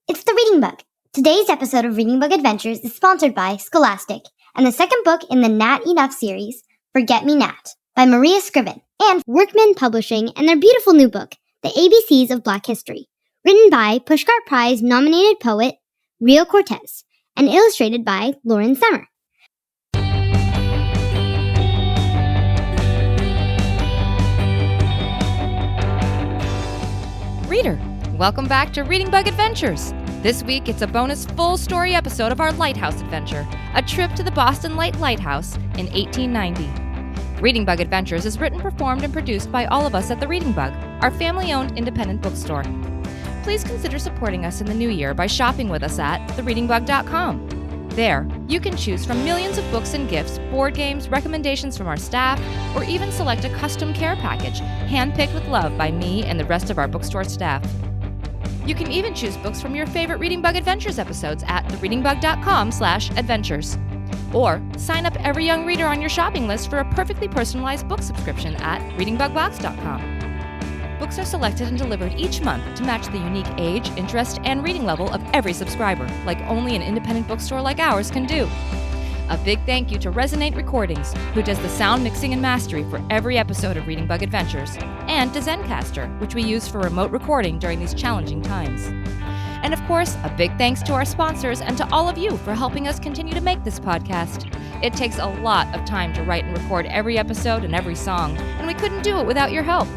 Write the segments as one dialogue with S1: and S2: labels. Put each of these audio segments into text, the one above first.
S1: It's the Reading Bug. Today's episode of Reading Bug Adventures is sponsored by Scholastic and the second book in the Nat Enough series, Forget Me Nat, by Maria Scriven, and Workman Publishing and their beautiful new book, The ABCs of Black History, written by Pushcart Prize-nominated poet Rio Cortez and illustrated by Lauren Sommer.
S2: Reader, welcome back to Reading Bug Adventures. This week, it's a bonus full-story episode of our Lighthouse adventure, a trip to the Boston Light Lighthouse in 1890. Reading Bug Adventures is written, performed, and produced by all of us at The Reading Bug, our family-owned independent bookstore. Please consider supporting us in the new year by shopping with us at thereadingbug.com. There, you can choose from millions of books and gifts, board games, recommendations from our staff, or even select a custom care package, handpicked with love by me and the rest of our bookstore staff. You can even choose books from your favorite Reading Bug Adventures episodes at thereadingbug.com/adventures. Or sign up every young reader on your shopping list for a perfectly personalized book subscription at readingbugbox.com. Books are selected and delivered each month to match the unique age, interest, and reading level of every subscriber, like only an independent bookstore like ours can do. A big thank you to Resonate Recordings, who does the sound mixing and mastering for every episode of Reading Bug Adventures, and to Zencastr, which we use for remote recording during these challenging times. And of course, a big thanks to our sponsors and to all of you for helping us continue to make this podcast. It takes a lot of time to write and record every episode and every song, and we couldn't do it without your help.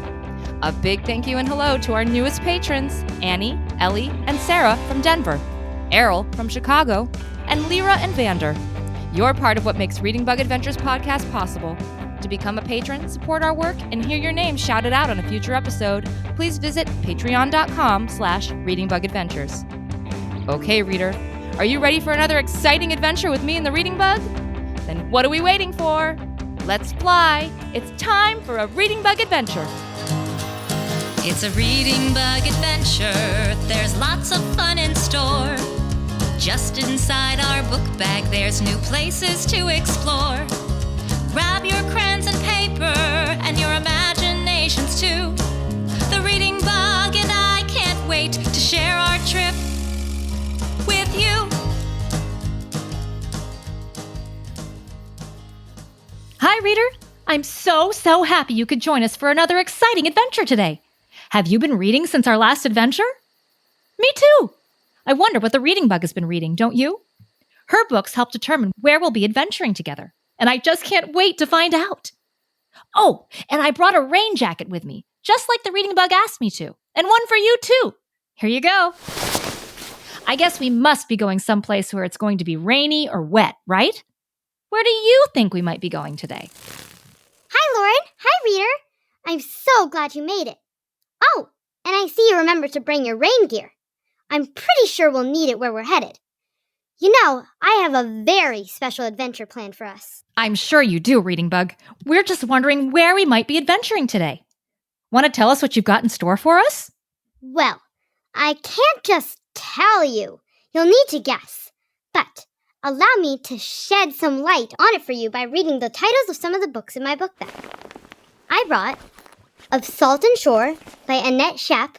S2: A big thank you and hello to our newest patrons, Annie, Ellie, and Sarah from Denver, Errol from Chicago, and Lyra and Vander. You're part of what makes Reading Bug Adventures podcast possible. To become a patron, support our work, and hear your name shouted out on a future episode, please visit patreon.com/readingbugadventures. Okay, reader, are you ready for another exciting adventure with me and the Reading Bug? Then what are we waiting for? Let's fly. It's time for a Reading Bug adventure.
S3: It's a Reading Bug adventure. There's lots of fun in store. Just inside our book bag, there's new places to explore. Grab your crayons and paper and your imaginations too. The Reading Bug and I can't wait to share our trip with you.
S2: Hi, reader. I'm so happy you could join us for another exciting adventure today. Have you been reading since our last adventure? Me too. I wonder what the Reading Bug has been reading, don't you? Her books help determine where we'll be adventuring together, and I just can't wait to find out. Oh, and I brought a rain jacket with me, just like the Reading Bug asked me to, and one for you too. Here you go. I guess we must be going someplace where it's going to be rainy or wet, right? Where do you think we might be going today?
S1: Hi, Lauren. Hi, reader. I'm so glad you made it. Oh, and I see you remembered to bring your rain gear. I'm pretty sure we'll need it where we're headed. You know, I have a very special adventure planned for us.
S2: I'm sure you do, Reading Bug. We're just wondering where we might be adventuring today. Want to tell us what you've got in store for us?
S1: Well, I can't just tell you. You'll need to guess. But allow me to shed some light on it for you by reading the titles of some of the books in my book bag. I brought Of Salt and Shore by Annette Shapp,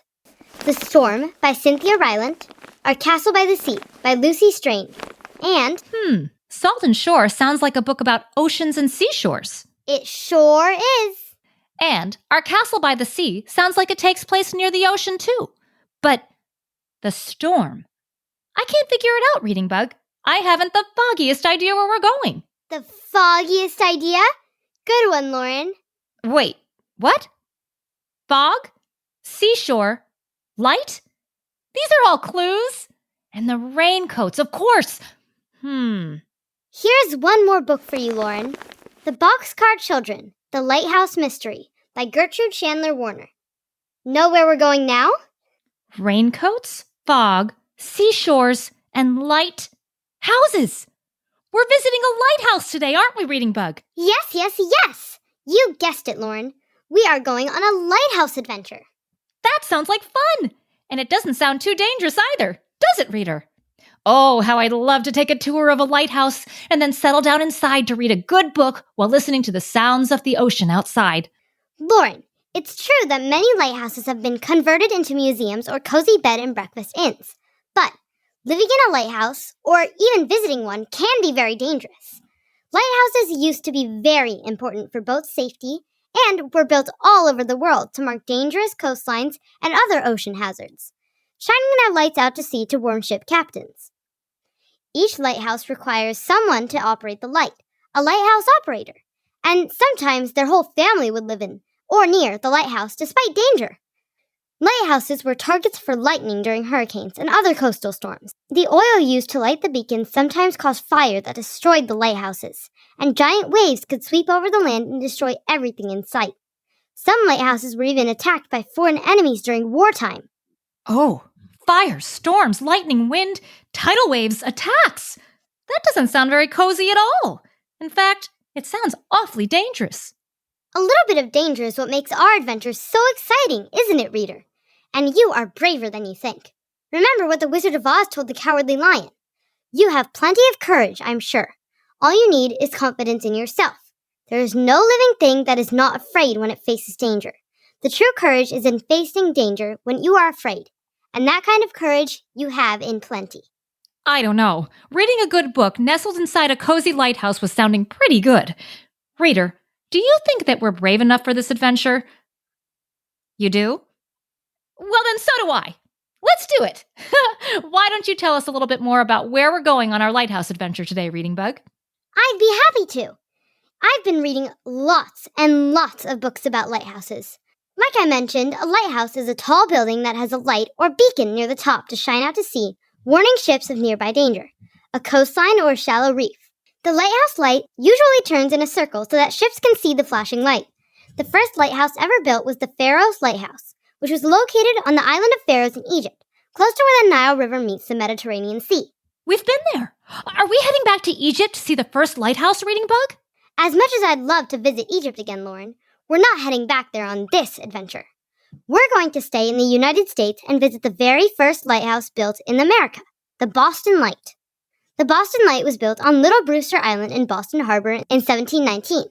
S1: The Storm by Cynthia Rylant, Our Castle by the Sea by Lucy Strain, and
S2: Salt and Shore sounds like a book about oceans and seashores.
S1: It sure is.
S2: And Our Castle by the Sea sounds like it takes place near the ocean too. But The Storm. I can't figure it out, Reading Bug. I haven't the foggiest idea where we're going.
S1: The foggiest idea? Good one, Lauren.
S2: Wait, what? Fog? Seashore? Light? These are all clues. And the raincoats, of course.
S1: Here's one more book for you, Lauren. The Boxcar Children, The Lighthouse Mystery by Gertrude Chandler Warner. Know where we're going now?
S2: Raincoats, fog, seashores, and light houses. We're visiting a lighthouse today, aren't we, Reading Bug?
S1: Yes. You guessed it, Lauren. We are going on a lighthouse adventure.
S2: That sounds like fun. And it doesn't sound too dangerous either, does it, reader? Oh, how I'd love to take a tour of a lighthouse and then settle down inside to read a good book while listening to the sounds of the ocean outside.
S1: Lauren, it's true that many lighthouses have been converted into museums or cozy bed and breakfast inns. But living in a lighthouse, or even visiting one, can be very dangerous. Lighthouses used to be very important for boat safety and were built all over the world to mark dangerous coastlines and other ocean hazards, shining their lights out to sea to warn ship captains. Each lighthouse requires someone to operate the light, a lighthouse operator, and sometimes their whole family would live in or near the lighthouse despite danger. Lighthouses were targets for lightning during hurricanes and other coastal storms. The oil used to light the beacons sometimes caused fire that destroyed the lighthouses, and giant waves could sweep over the land and destroy everything in sight. Some lighthouses were even attacked by foreign enemies during wartime.
S2: Oh, fire, storms, lightning, wind, tidal waves, attacks. That doesn't sound very cozy at all. In fact, it sounds awfully dangerous.
S1: A little bit of danger is what makes our adventure so exciting, isn't it, reader? And you are braver than you think. Remember what the Wizard of Oz told the Cowardly Lion. You have plenty of courage, I'm sure. All you need is confidence in yourself. There is no living thing that is not afraid when it faces danger. The true courage is in facing danger when you are afraid. And that kind of courage you have in plenty.
S2: I don't know. Reading a good book nestled inside a cozy lighthouse was sounding pretty good. Reader, do you think that we're brave enough for this adventure? You do? Well, then so do I. Let's do it. Why don't you tell us a little bit more about where we're going on our lighthouse adventure today, Reading Bug?
S1: I'd be happy to. I've been reading lots and lots of books about lighthouses. Like I mentioned, a lighthouse is a tall building that has a light or beacon near the top to shine out to sea, warning ships of nearby danger, a coastline or a shallow reef. The lighthouse light usually turns in a circle so that ships can see the flashing light. The first lighthouse ever built was the Pharaoh's Lighthouse, which was located on the island of Pharaoh in Egypt, close to where the Nile River meets the Mediterranean Sea.
S2: We've been there. Are we heading back to Egypt to see the first lighthouse, Reading Bug?
S1: As much as I'd love to visit Egypt again, Lauren, we're not heading back there on this adventure. We're going to stay in the United States and visit the very first lighthouse built in America, the Boston Light. The Boston Light was built on Little Brewster Island in Boston Harbor in 1719.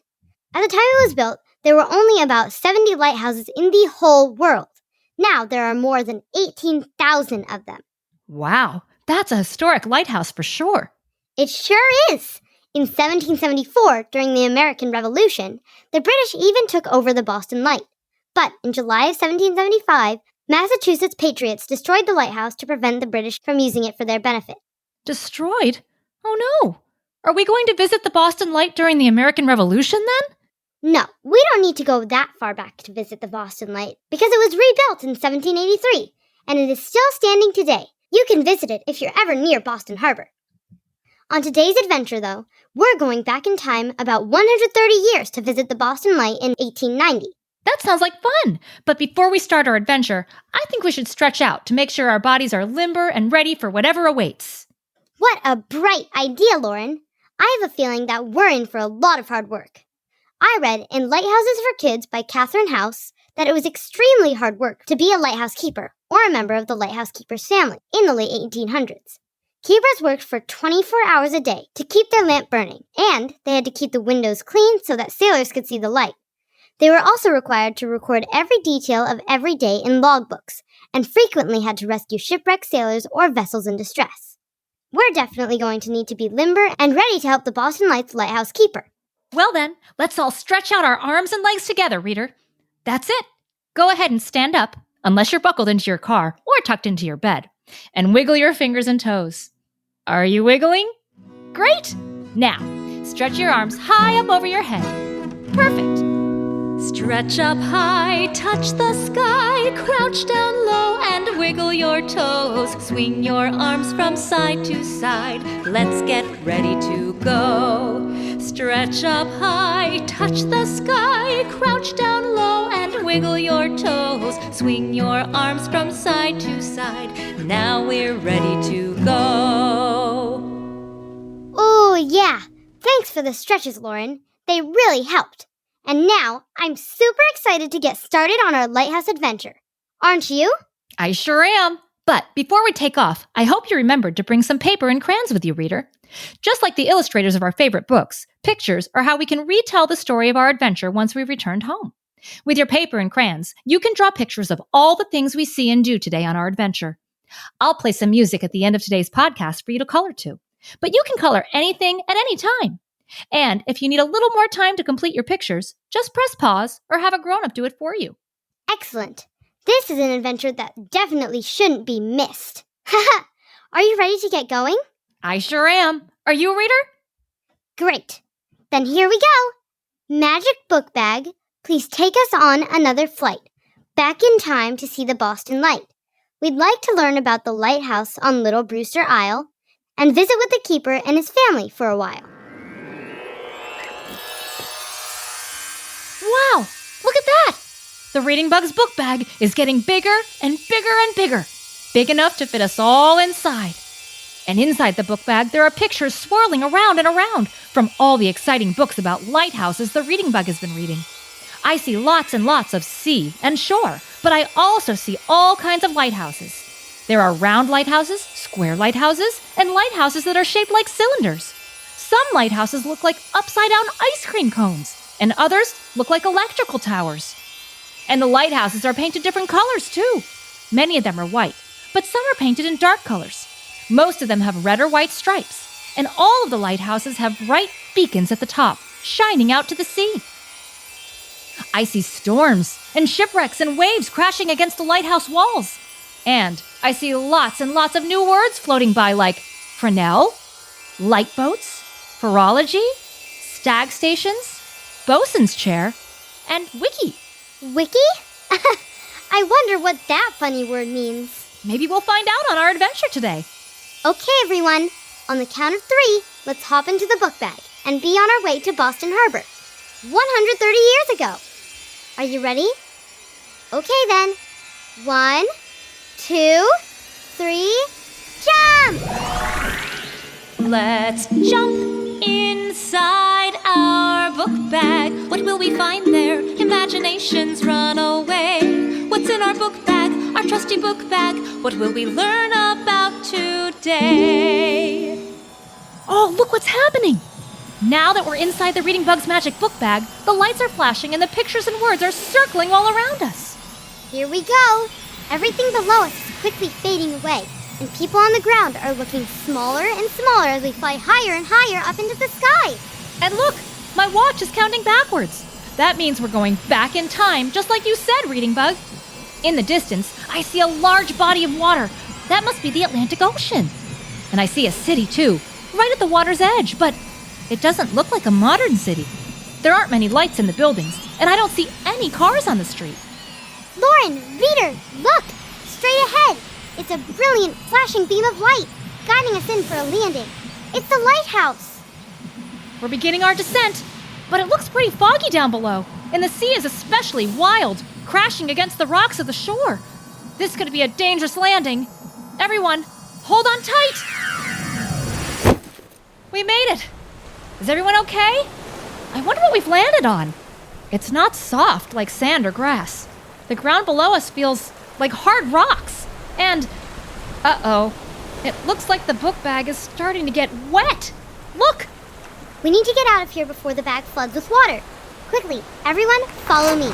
S1: At the time it was built, there were only about 70 lighthouses in the whole world. Now there are more than 18,000 of them.
S2: Wow, that's a historic lighthouse for sure.
S1: It sure is. In 1774, during the American Revolution, the British even took over the Boston Light. But in July of 1775, Massachusetts patriots destroyed the lighthouse to prevent the British from using it for their benefit.
S2: Destroyed? Oh no. Are we going to visit the Boston Light during the American Revolution then?
S1: No, we don't need to go that far back to visit the Boston Light, because it was rebuilt in 1783, and it is still standing today. You can visit it if you're ever near Boston Harbor. On today's adventure, though, we're going back in time about 130 years to visit the Boston Light in 1890.
S2: That sounds like fun! But before we start our adventure, I think we should stretch out to make sure our bodies are limber and ready for whatever awaits.
S1: What a bright idea, Lauren! I have a feeling that we're in for a lot of hard work. I read in Lighthouses for Kids by Catherine House that it was extremely hard work to be a lighthouse keeper or a member of the lighthouse keeper's family in the late 1800s. Keepers worked for 24 hours a day to keep their lamp burning, and they had to keep the windows clean so that sailors could see the light. They were also required to record every detail of every day in logbooks, and frequently had to rescue shipwrecked sailors or vessels in distress. We're definitely going to need to be limber and ready to help the Boston Light's lighthouse keeper.
S2: Well then, let's all stretch out our arms and legs together, reader. That's it. Go ahead and stand up, unless you're buckled into your car or tucked into your bed, and wiggle your fingers and toes. Are you wiggling? Great! Now, stretch your arms high up over your head. Perfect.
S3: Stretch up high, touch the sky, crouch down low and wiggle your toes. Swing your arms from side to side, let's get ready to go. Stretch up high, touch the sky, crouch down low and wiggle your toes. Swing your arms from side to side, now we're ready to go.
S1: Oh yeah, thanks for the stretches, Lauren. They really helped. And now, I'm super excited to get started on our lighthouse adventure. Aren't you?
S2: I sure am. But before we take off, I hope you remembered to bring some paper and crayons with you, reader. Just like the illustrators of our favorite books, pictures are how we can retell the story of our adventure once we've returned home. With your paper and crayons, you can draw pictures of all the things we see and do today on our adventure. I'll play some music at the end of today's podcast for you to color to. But you can color anything at any time. And if you need a little more time to complete your pictures, just press pause or have a grown-up do it for you.
S1: Excellent. This is an adventure that definitely shouldn't be missed. Haha! Are you ready to get going?
S2: I sure am. Are you a reader?
S1: Great. Then here we go. Magic Book Bag, please take us on another flight, back in time to see the Boston Light. We'd like to learn about the lighthouse on Little Brewster Isle and visit with the keeper and his family for a while.
S2: Wow! Look at that! The Reading Bug's book bag is getting bigger and bigger and bigger. Big enough to fit us all inside. And inside the book bag, there are pictures swirling around and around from all the exciting books about lighthouses the Reading Bug has been reading. I see lots and lots of sea and shore, but I also see all kinds of lighthouses. There are round lighthouses, square lighthouses, and lighthouses that are shaped like cylinders. Some lighthouses look like upside-down ice cream cones, and others look like electrical towers. And the lighthouses are painted different colors, too. Many of them are white, but some are painted in dark colors. Most of them have red or white stripes, and all of the lighthouses have bright beacons at the top, shining out to the sea. I see storms and shipwrecks and waves crashing against the lighthouse walls. And I see lots and lots of new words floating by like Fresnel, light boats, phrenology, stag stations, bosun's chair, and wiki.
S1: Wiki? I wonder what that funny word means.
S2: Maybe we'll find out on our adventure today.
S1: Okay, everyone. On the count of 3, let's hop into the book bag and be on our way to Boston Harbor, 130 years ago. Are you ready? Okay, then. 1, 2, 3, jump!
S3: Let's jump inside our book bag. What will we find there? Imaginations run away. What's in our book bag? Our trusty book bag. What will we learn about today?
S2: Oh, look what's happening! Now that we're inside the Reading Bug's magic book bag, the lights are flashing and the pictures and words are circling all around us.
S1: Here we go. Everything below us is quickly fading away, and people on the ground are looking smaller and smaller as we fly higher and higher up into the sky.
S2: And look, my watch is counting backwards. That means we're going back in time, just like you said, Reading Bug. In the distance, I see a large body of water. That must be the Atlantic Ocean. And I see a city, too, right at the water's edge, but it doesn't look like a modern city. There aren't many lights in the buildings, and I don't see any cars on the street.
S1: Lauren, reader, look! Straight ahead! It's a brilliant flashing beam of light, guiding us in for a landing. It's the lighthouse!
S2: We're beginning our descent, but it looks pretty foggy down below, and the sea is especially wild, crashing against the rocks of the shore. This could be a dangerous landing. Everyone, hold on tight! We made it! Is everyone okay? I wonder what we've landed on. It's not soft like sand or grass. The ground below us feels like hard rocks. And, uh-oh, it looks like the book bag is starting to get wet. Look!
S1: We need to get out of here before the bag floods with water. Quickly, everyone, follow me.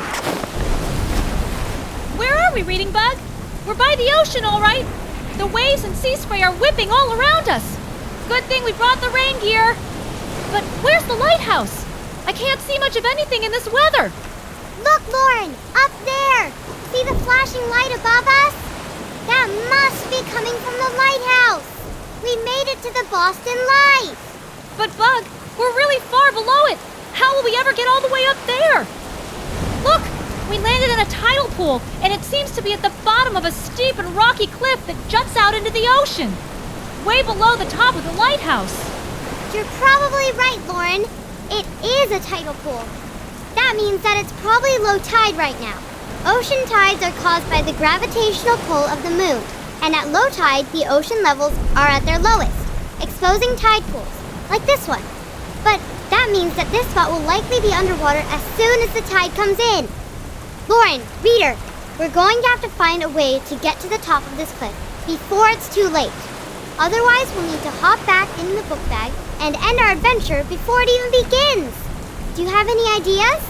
S2: Where are we, Reading Bug? We're by the ocean, all right. The waves and sea spray are whipping all around us. Good thing we brought the rain gear. But where's the lighthouse? I can't see much of anything in this weather.
S1: Look, Lauren, up there. See the flashing light above us? That must be coming from the lighthouse. We made it to the Boston Light.
S2: But Bug, we're really far below it. How will we ever get all the way up there? Look, we landed in a tidal pool, and it seems to be at the bottom of a steep and rocky cliff that juts out into the ocean, way below the top of the lighthouse.
S1: You're probably right, Lauren. It is a tidal pool. That means that it's probably low tide right now. Ocean tides are caused by the gravitational pull of the moon, and at low tide, the ocean levels are at their lowest, exposing tide pools, like this one. But that means that this spot will likely be underwater as soon as the tide comes in. Lauren, reader, we're going to have to find a way to get to the top of this cliff before it's too late. Otherwise, we'll need to hop back in the book bag and end our adventure before it even begins. Do you have any ideas?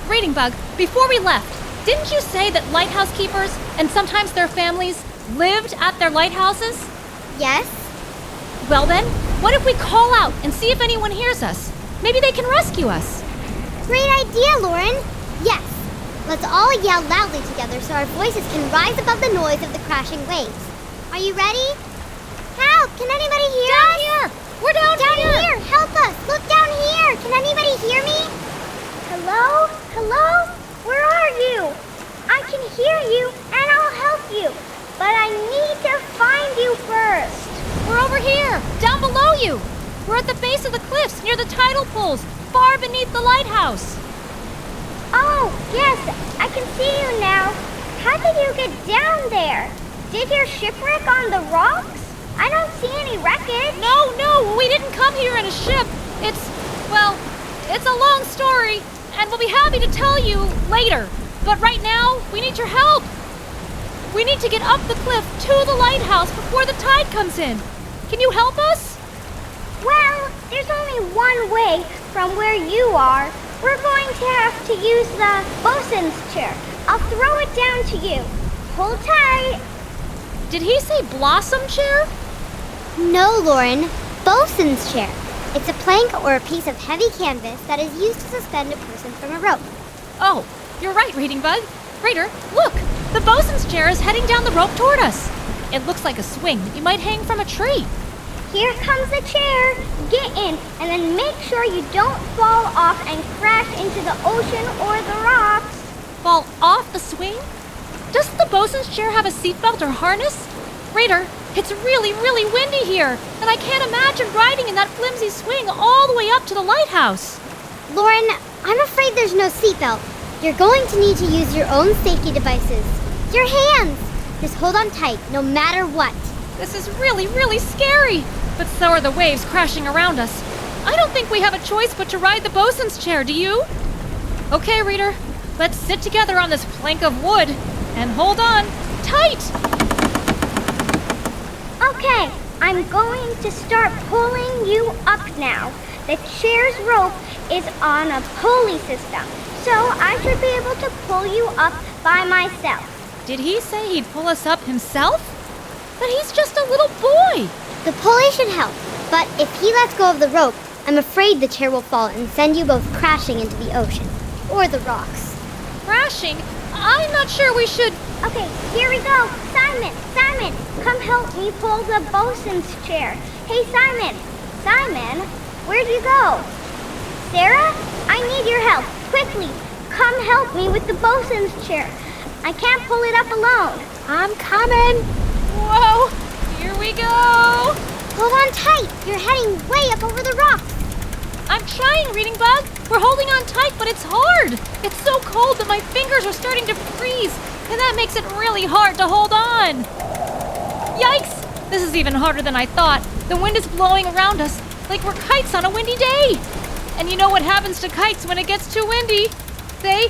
S2: Reading Bug, before we left, didn't you say that lighthouse keepers, and sometimes their families, lived at their lighthouses?
S1: Yes?
S2: Well then, what if we call out and see if anyone hears us? Maybe they can rescue us.
S1: Great idea, Lauren. Yes. Let's all yell loudly together so our voices can rise above the noise of the crashing waves. Are you ready? Help! Can anybody hear us?
S2: Down here! We're down
S1: here! Help us! Look down here! Can anybody hear me?
S4: Hello? Hello? Where are you? I can hear you and I'll help you, but I need to find you first.
S2: We're over here, down below you. We're at the base of the cliffs near the tidal pools, far beneath the lighthouse.
S4: Oh, yes, I can see you now. How did you get down there? Did your shipwreck on the rocks? I don't see any wreckage.
S2: No, we didn't come here in a ship. It's a long story, and we'll be happy to tell you later. But right now, we need your help. We need to get up the cliff to the lighthouse before the tide comes in. Can you help us?
S4: Well, there's only one way from where you are. We're going to have to use the bosun's chair. I'll throw it down to you. Hold tight.
S2: Did he say blossom chair?
S1: No, Lauren. Bosun's chair. It's a plank or a piece of heavy canvas that is used to suspend a person from a rope.
S2: Oh, you're right, Reading Bug. Raider, look! The bosun's chair is heading down the rope toward us. It looks like a swing that you might hang from a tree.
S4: Here comes the chair. Get in, and then make sure you don't fall off and crash into the ocean or the rocks.
S2: Fall off the swing? Does the bosun's chair have a seatbelt or harness? Raider, it's really, really windy here, and I can't imagine riding in that flimsy swing all the way up to the lighthouse.
S1: Lauren, I'm afraid there's no seatbelt. You're going to need to use your own safety devices. Your hands! Just hold on tight, no matter what.
S2: This is really, really scary, but so are the waves crashing around us. I don't think we have a choice but to ride the bosun's chair, do you? Okay, Reader, let's sit together on this plank of wood and hold on tight.
S4: Okay, I'm going to start pulling you up now. The chair's rope is on a pulley system, so I should be able to pull you up by myself.
S2: Did he say he'd pull us up himself? But he's just a little boy.
S1: The pulley should help, but if he lets go of the rope, I'm afraid the chair will fall and send you both crashing into the ocean. Or the rocks.
S2: Crashing? I'm not sure we should...
S4: Okay, here we go. Simon, come help me pull the bosun's chair. Hey, Simon, where'd you go? Sarah, I need your help. Quickly, come help me with the bosun's chair. I can't pull it up alone.
S2: I'm coming. Whoa, here we go.
S1: Hold on tight. You're heading way up over the rocks.
S2: I'm trying, Reading Bug. We're holding on tight, but it's hard. It's so cold that my fingers are starting to freeze, and that makes it really hard to hold on. Yikes! This is even harder than I thought. The wind is blowing around us like we're kites on a windy day. And you know what happens to kites when it gets too windy? They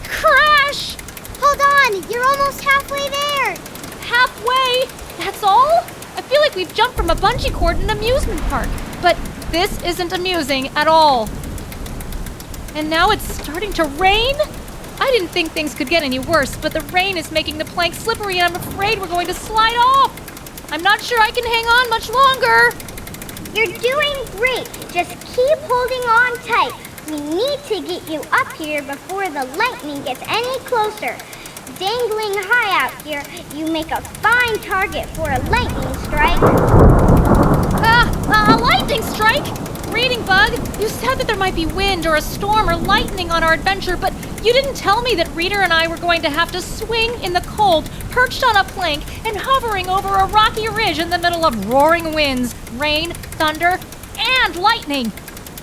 S2: crash!
S1: Hold on, you're almost halfway there.
S2: Halfway? That's all? I feel like we've jumped from a bungee cord in an amusement park. But this isn't amusing at all. And now it's starting to rain? I didn't think things could get any worse, but the rain is making the plank slippery and I'm afraid we're going to slide off. I'm not sure I can hang on much longer.
S4: You're doing great. Just keep holding on tight. We need to get you up here before the lightning gets any closer. Dangling high out here, you make a fine target for a lightning strike.
S2: A lightning strike? Reading Bug, you said that there might be wind or a storm or lightning on our adventure, but you didn't tell me that Reader and I were going to have to swing in the cold, perched on a plank, and hovering over a rocky ridge in the middle of roaring winds, rain, thunder, and lightning.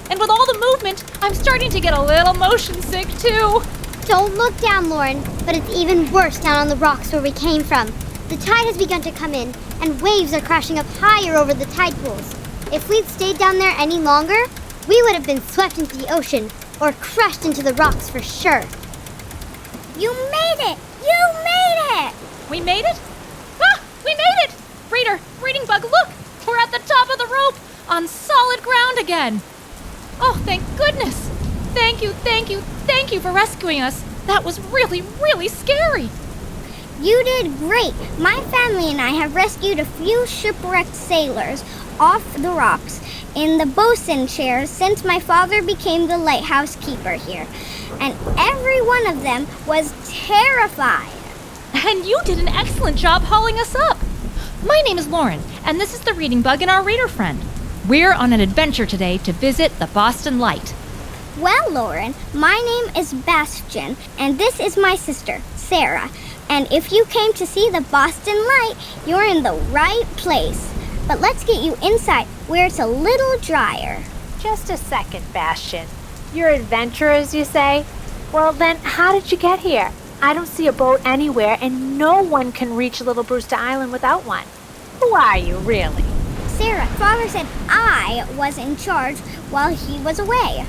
S2: And with all the movement, I'm starting to get a little motion sick, too.
S1: Don't look down, Lauren, but it's even worse down on the rocks where we came from. The tide has begun to come in, and waves are crashing up higher over the tide pools. If we'd stayed down there any longer, we would have been swept into the ocean or crashed into the rocks for sure.
S4: You made it! You made it!
S2: We made it? Ah! We made it! Reading Bug, look! We're at the top of the rope, on solid ground again. Oh, thank goodness! Thank you for rescuing us. That was really, really scary.
S4: You did great. My family and I have rescued a few shipwrecked sailors off the rocks in the bosun chairs since my father became the lighthouse keeper here. And every one of them was terrified.
S2: And you did an excellent job hauling us up. My name is Lauren, and this is the Reading Bug and our reader friend. We're on an adventure today to visit the Boston Light.
S4: Well, Lauren, my name is Bastian, and this is my sister, Sarah. And if you came to see the Boston Light, you're in the right place. But let's get you inside, where it's a little drier.
S5: Just a second, Bastian. You're adventurers, you say? Well, then, how did you get here? I don't see a boat anywhere, and no one can reach Little Brewster Island without one. Who are you, really?
S4: Sarah, Father said I was in charge while he was away.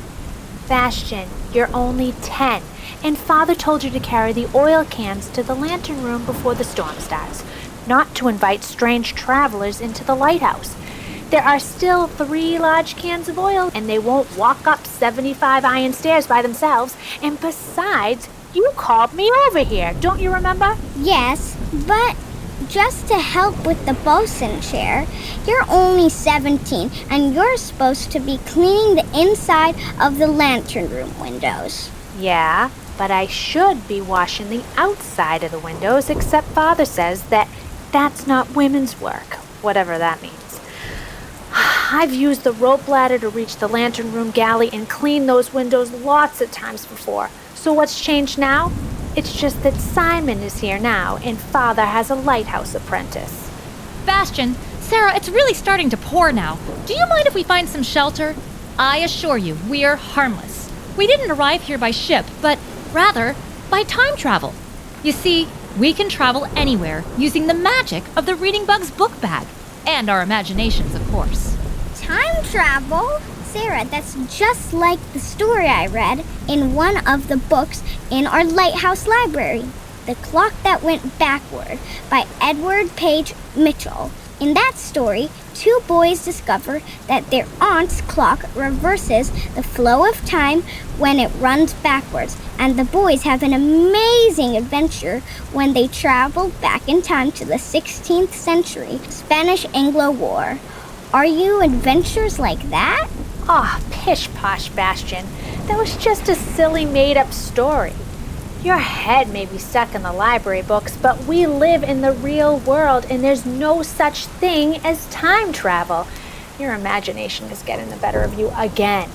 S5: Bastian, you're only 10, and Father told you to carry the oil cans to the lantern room before the storm starts, not to invite strange travelers into the lighthouse. There are still 3 large cans of oil, and they won't walk up 75 iron stairs by themselves. And besides, you called me over here, don't you remember?
S4: Yes, but just to help with the bosun chair. You're only 17, and you're supposed to be cleaning the inside of the lantern room windows.
S5: Yeah, but I should be washing the outside of the windows, except Father says that that's not women's work, whatever that means. I've used the rope ladder to reach the lantern room galley and clean those windows lots of times before. So what's changed now? It's just that Simon is here now, and Father has a lighthouse apprentice.
S2: Bastian, Sarah, it's really starting to pour now. Do you mind if we find some shelter? I assure you, we're harmless. We didn't arrive here by ship, but rather by time travel. You see, we can travel anywhere using the magic of the Reading Bug's book bag. And our imaginations, of course.
S4: Time travel? Sarah, that's just like the story I read in one of the books in our Lighthouse library, The Clock That Went Backward by Edward Page Mitchell. In that story, 2 boys discover that their aunt's clock reverses the flow of time when it runs backwards, and the boys have an amazing adventure when they travel back in time to the 16th century Spanish-Anglo War. Are you adventures like that?
S5: Ah, pish-posh, Bastian. That was just a silly made-up story. Your head may be stuck in the library books, but we live in the real world, and there's no such thing as time travel. Your imagination is getting the better of you again.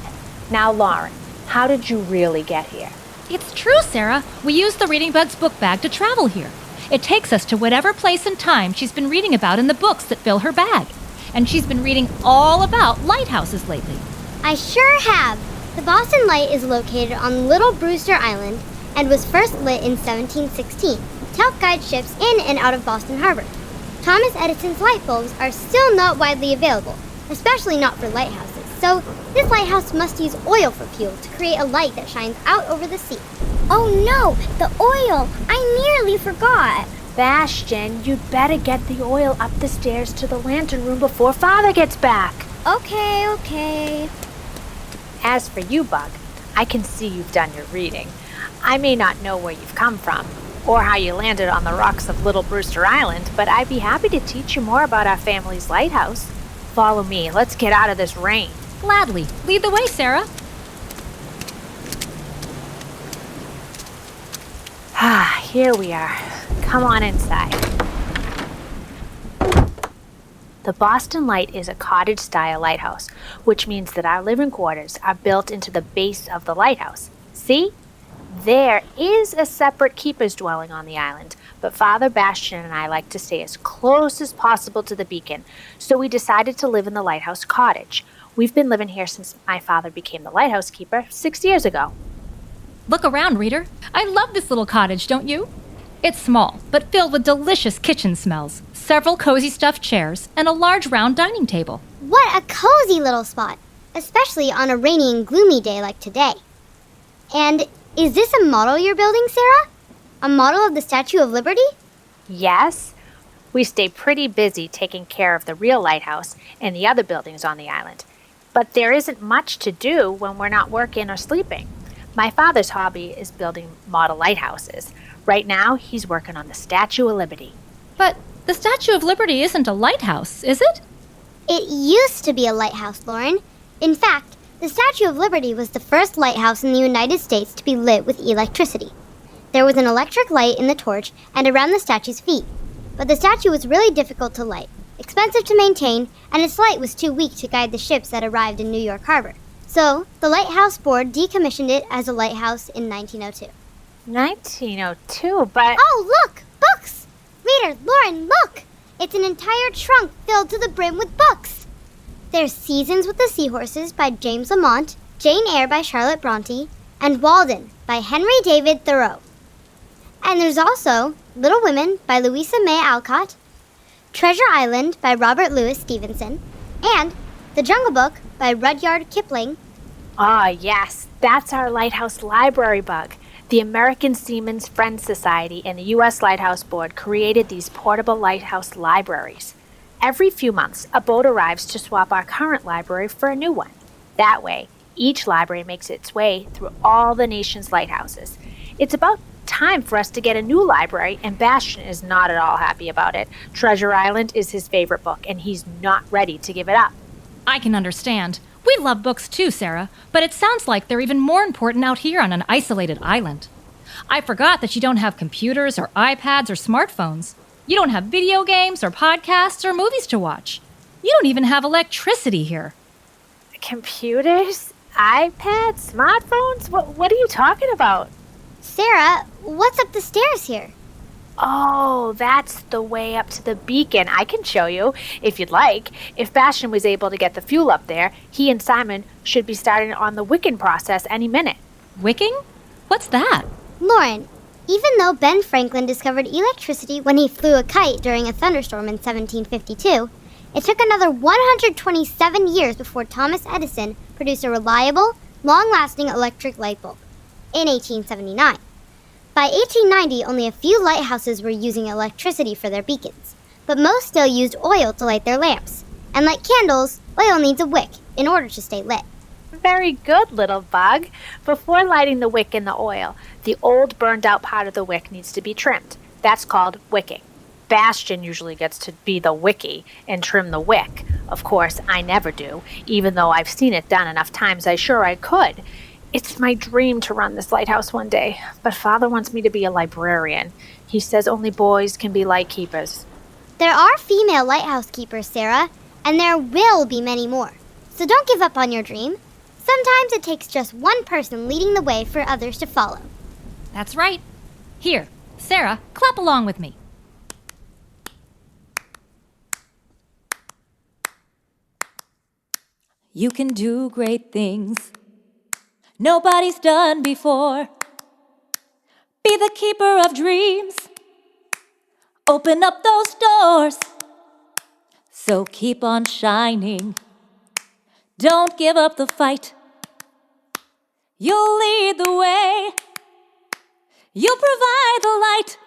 S5: Now, Lauren, how did you really get here?
S2: It's true, Sarah. We used the Reading Bug's book bag to travel here. It takes us to whatever place and time she's been reading about in the books that fill her bag. And she's been reading all about lighthouses lately.
S1: I sure have. The Boston Light is located on Little Brewster Island and was first lit in 1716 to help guide ships in and out of Boston Harbor. Thomas Edison's light bulbs are still not widely available, especially not for lighthouses, so this lighthouse must use oil for fuel to create a light that shines out over the sea.
S4: Oh no, the oil! I nearly forgot.
S5: Bastian, you'd better get the oil up the stairs to the lantern room before Father gets back.
S4: Okay.
S5: As for you, Bug, I can see you've done your reading. I may not know where you've come from, or how you landed on the rocks of Little Brewster Island, but I'd be happy to teach you more about our family's lighthouse. Follow me, let's get out of this rain.
S2: Gladly. Lead the way, Sarah.
S5: Here we are. Come on inside. The Boston Light is a cottage-style lighthouse, which means that our living quarters are built into the base of the lighthouse. See? There is a separate keeper's dwelling on the island, but Father Bastian and I like to stay as close as possible to the beacon, so we decided to live in the lighthouse cottage. We've been living here since my father became the lighthouse keeper 6 years ago.
S2: Look around, reader. I love this little cottage, don't you? It's small, but filled with delicious kitchen smells, several cozy stuffed chairs, and a large round dining table.
S1: What a cozy little spot, especially on a rainy and gloomy day like today. And is this a model you're building, Sarah? A model of the Statue of Liberty?
S5: Yes. We stay pretty busy taking care of the real lighthouse and the other buildings on the island. But there isn't much to do when we're not working or sleeping. My father's hobby is building model lighthouses. Right now, he's working on the Statue of Liberty.
S2: But the Statue of Liberty isn't a lighthouse, is it?
S1: It used to be a lighthouse, Lauren. In fact, the Statue of Liberty was the first lighthouse in the United States to be lit with electricity. There was an electric light in the torch and around the statue's feet. But the statue was really difficult to light, expensive to maintain, and its light was too weak to guide the ships that arrived in New York Harbor. So, the Lighthouse Board decommissioned it as a lighthouse in 1902.
S5: 1902, but...
S1: Oh, look! Books! Reader, Lauren, look! It's an entire trunk filled to the brim with books! There's Seasons with the Seahorses by James Lamont, Jane Eyre by Charlotte Bronte, and Walden by Henry David Thoreau. And there's also Little Women by Louisa May Alcott, Treasure Island by Robert Louis Stevenson, and The Jungle Book by Rudyard Kipling.
S5: Ah, yes, that's our Lighthouse Library bug. The American Seamen's Friends Society and the U.S. Lighthouse Board created these portable lighthouse libraries. Every few months, a boat arrives to swap our current library for a new one. That way, each library makes its way through all the nation's lighthouses. It's about time for us to get a new library, and Bastian is not at all happy about it. Treasure Island is his favorite book, and he's not ready to give it up.
S2: I can understand. We love books too, Sarah, but it sounds like they're even more important out here on an isolated island. I forgot that you don't have computers or iPads or smartphones. You don't have video games or podcasts or movies to watch. You don't even have electricity here.
S5: Computers? iPads? Smartphones? What are you talking about?
S1: Sarah, what's up the stairs here?
S5: Oh, that's the way up to the beacon. I can show you, if you'd like. If Bastian was able to get the fuel up there, he and Simon should be starting on the wicking process any minute.
S2: Wicking? What's that?
S1: Lauren, even though Ben Franklin discovered electricity when he flew a kite during a thunderstorm in 1752, it took another 127 years before Thomas Edison produced a reliable, long-lasting electric light bulb in 1879. By 1890, only a few lighthouses were using electricity for their beacons, but most still used oil to light their lamps. And like candles, oil needs a wick in order to stay lit.
S5: Very good, little bug. Before lighting the wick in the oil, the old burned-out part of the wick needs to be trimmed. That's called wicking. Bastian usually gets to be the wickie and trim the wick. Of course, I never do. Even though I've seen it done enough times, I could. It's my dream to run this lighthouse one day, but Father wants me to be a librarian. He says only boys can be light keepers.
S1: There are female lighthouse keepers, Sarah, and there will be many more. So don't give up on your dream. Sometimes it takes just one person leading the way for others to follow.
S2: That's right. Here, Sarah, clap along with me. You can do great things nobody's done before. Be the keeper of dreams. Open up those doors. So keep on shining. Don't give up the fight. You'll lead the way. You'll provide the light.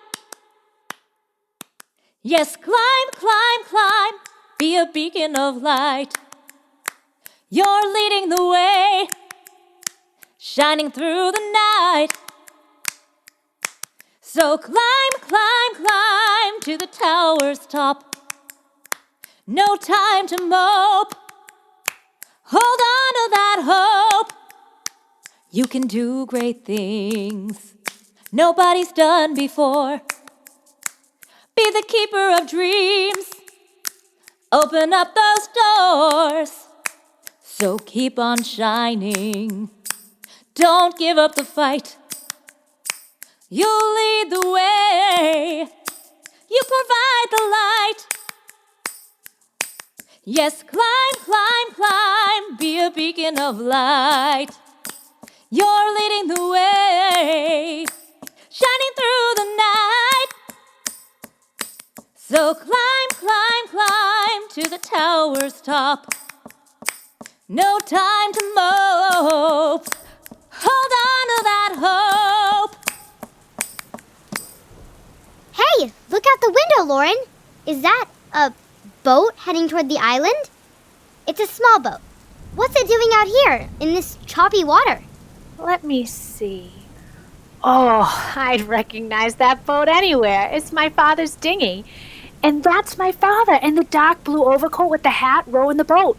S2: Yes, climb, climb, climb. Be a beacon of light. You're leading the way. Shining through the night. So climb, climb, climb to the tower's top. No time to mope. Hold on to that hope. You can do great things nobody's done before. Be the keeper of dreams. Open up those doors. So keep on shining. Don't give up the fight. You'll lead the way. You provide the light. Yes, climb, climb, climb. Be a beacon of light. You're leading the way. Shining through the night. So climb, climb, climb to the tower's top. No time to mope. Hold on to that hope.
S1: Hey, look out the window, Lauren. Is that a boat heading toward the island? It's a small boat. What's it doing out here in this choppy water?
S5: Let me see. Oh, I'd recognize that boat anywhere. It's my father's dinghy. And that's my father in the dark blue overcoat with the hat rowing the boat.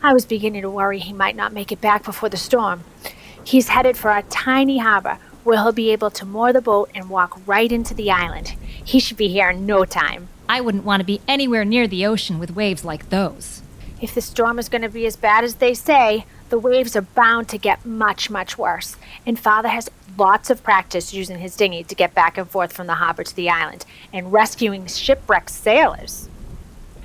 S5: I was beginning to worry he might not make it back before the storm. He's headed for a tiny harbor where he'll be able to moor the boat and walk right into the island. He should be here in no time.
S2: I wouldn't want to be anywhere near the ocean with waves like those.
S5: If the storm is going to be as bad as they say, the waves are bound to get much, much worse. And Father has lots of practice using his dinghy to get back and forth from the harbor to the island and rescuing shipwrecked sailors.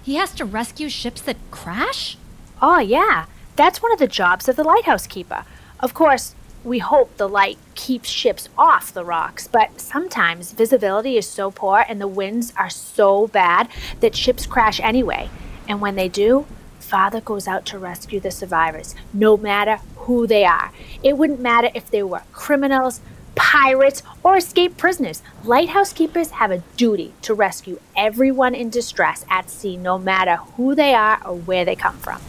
S2: He has to rescue ships that crash?
S5: Oh, yeah. That's one of the jobs of the lighthouse keeper. Of course, we hope the light keeps ships off the rocks, but sometimes visibility is so poor and the winds are so bad that ships crash anyway. And when they do, Father goes out to rescue the survivors, no matter who they are. It wouldn't matter if they were criminals, pirates, or escaped prisoners. Lighthouse keepers have a duty to rescue everyone in distress at sea, no matter who they are or where they come from.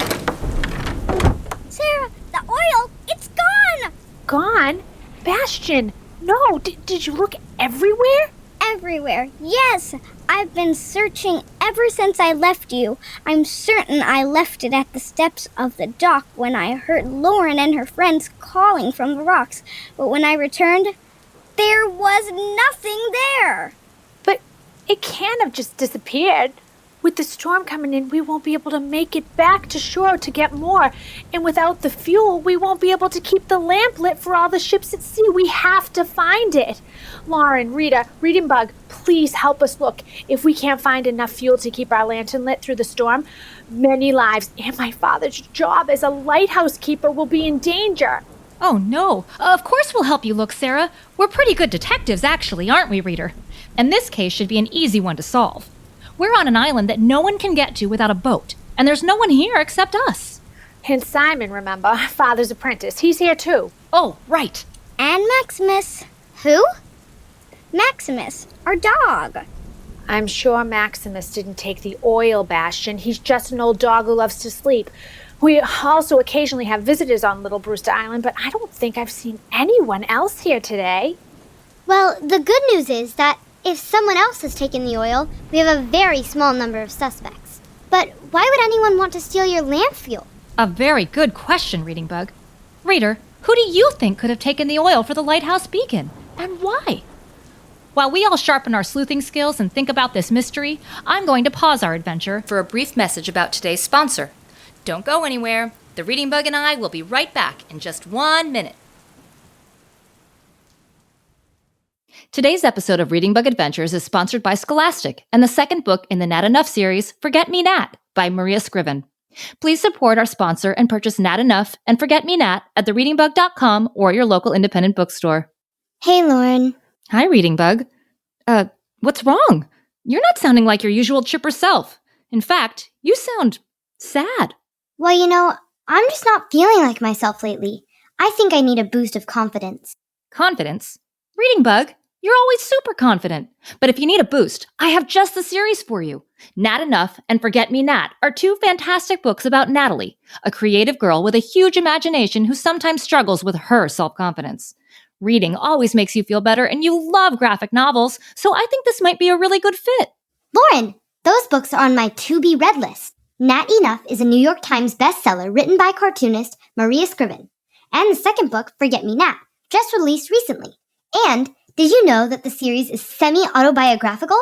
S4: Sarah, the oil, it's gone!
S5: Gone? Bastion, no, did you look everywhere?
S4: Everywhere, yes. I've been searching ever since I left you. I'm certain I left it at the steps of the dock when I heard Lauren and her friends calling from the rocks. But when I returned, there was nothing there.
S5: But it can't have just disappeared. With the storm coming in, we won't be able to make it back to shore to get more. And without the fuel, we won't be able to keep the lamp lit for all the ships at sea. We have to find it. Lauren, Rita, Reading Bug, please help us look. If we can't find enough fuel to keep our lantern lit through the storm, many lives and my father's job as a lighthouse keeper will be in danger.
S2: Oh, no. Of course we'll help you look, Sarah. We're pretty good detectives, actually, aren't we, Reader? And this case should be an easy one to solve. We're on an island that no one can get to without a boat, and there's no one here except us.
S5: And Simon, remember, Father's apprentice. He's here too.
S2: Oh, right.
S4: And Maximus.
S1: Who?
S4: Maximus, our dog.
S5: I'm sure Maximus didn't take the oil, Bastion. He's just an old dog who loves to sleep. We also occasionally have visitors on Little Brewster Island, but I don't think I've seen anyone else here today.
S1: Well, the good news is that if someone else has taken the oil, we have a very small number of suspects. But why would anyone want to steal your lamp fuel?
S2: A very good question, Reading Bug. Reader, who do you think could have taken the oil for the lighthouse beacon, and why? While we all sharpen our sleuthing skills and think about this mystery, I'm going to pause our adventure for a brief message about today's sponsor. Don't go anywhere. The Reading Bug and I will be right back in just 1 minute. Today's episode of Reading Bug Adventures is sponsored by Scholastic and the second book in the Nat Enough series, Forget Me Nat, by Maria Scriven. Please support our sponsor and purchase Nat Enough and Forget Me Nat at thereadingbug.com or your local independent bookstore.
S1: Hey, Lauren.
S2: Hi, Reading Bug. What's wrong? You're not sounding like your usual chipper self. In fact, you sound sad.
S1: Well, I'm just not feeling like myself lately. I think I need a boost of confidence.
S2: Confidence? Reading Bug, you're always super confident. But if you need a boost, I have just the series for you. Nat Enough and Forget Me Nat are two fantastic books about Natalie, a creative girl with a huge imagination who sometimes struggles with her self-confidence. Reading always makes you feel better, and you love graphic novels, so I think this might be a really good fit.
S1: Lauren, those books are on my to-be-read list. Nat Enough is a New York Times bestseller written by cartoonist Maria Scriven. And the second book, Forget Me Nat, just released recently. And did you know that the series is semi-autobiographical?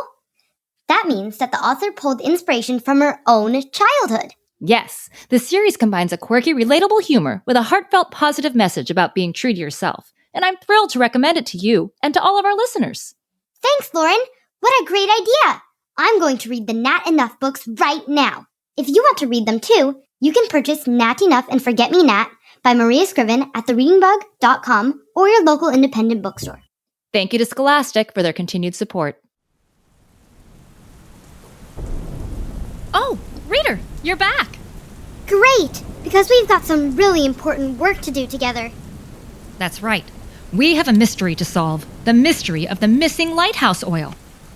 S1: That means that the author pulled inspiration from her own childhood.
S2: Yes, the series combines a quirky, relatable humor with a heartfelt, positive message about being true to yourself. And I'm thrilled to recommend it to you and to all of our listeners.
S1: Thanks, Lauren. What a great idea. I'm going to read the Nat Enough books right now. If you want to read them too, you can purchase Nat Enough and Forget Me Nat by Maria Scriven at thereadingbug.com or your local independent bookstore.
S2: Thank you to Scholastic for their continued support. Oh, Reader, you're back.
S1: Great, because we've got some really important work to do together.
S2: That's right. We have a mystery to solve. The mystery of the missing lighthouse oil.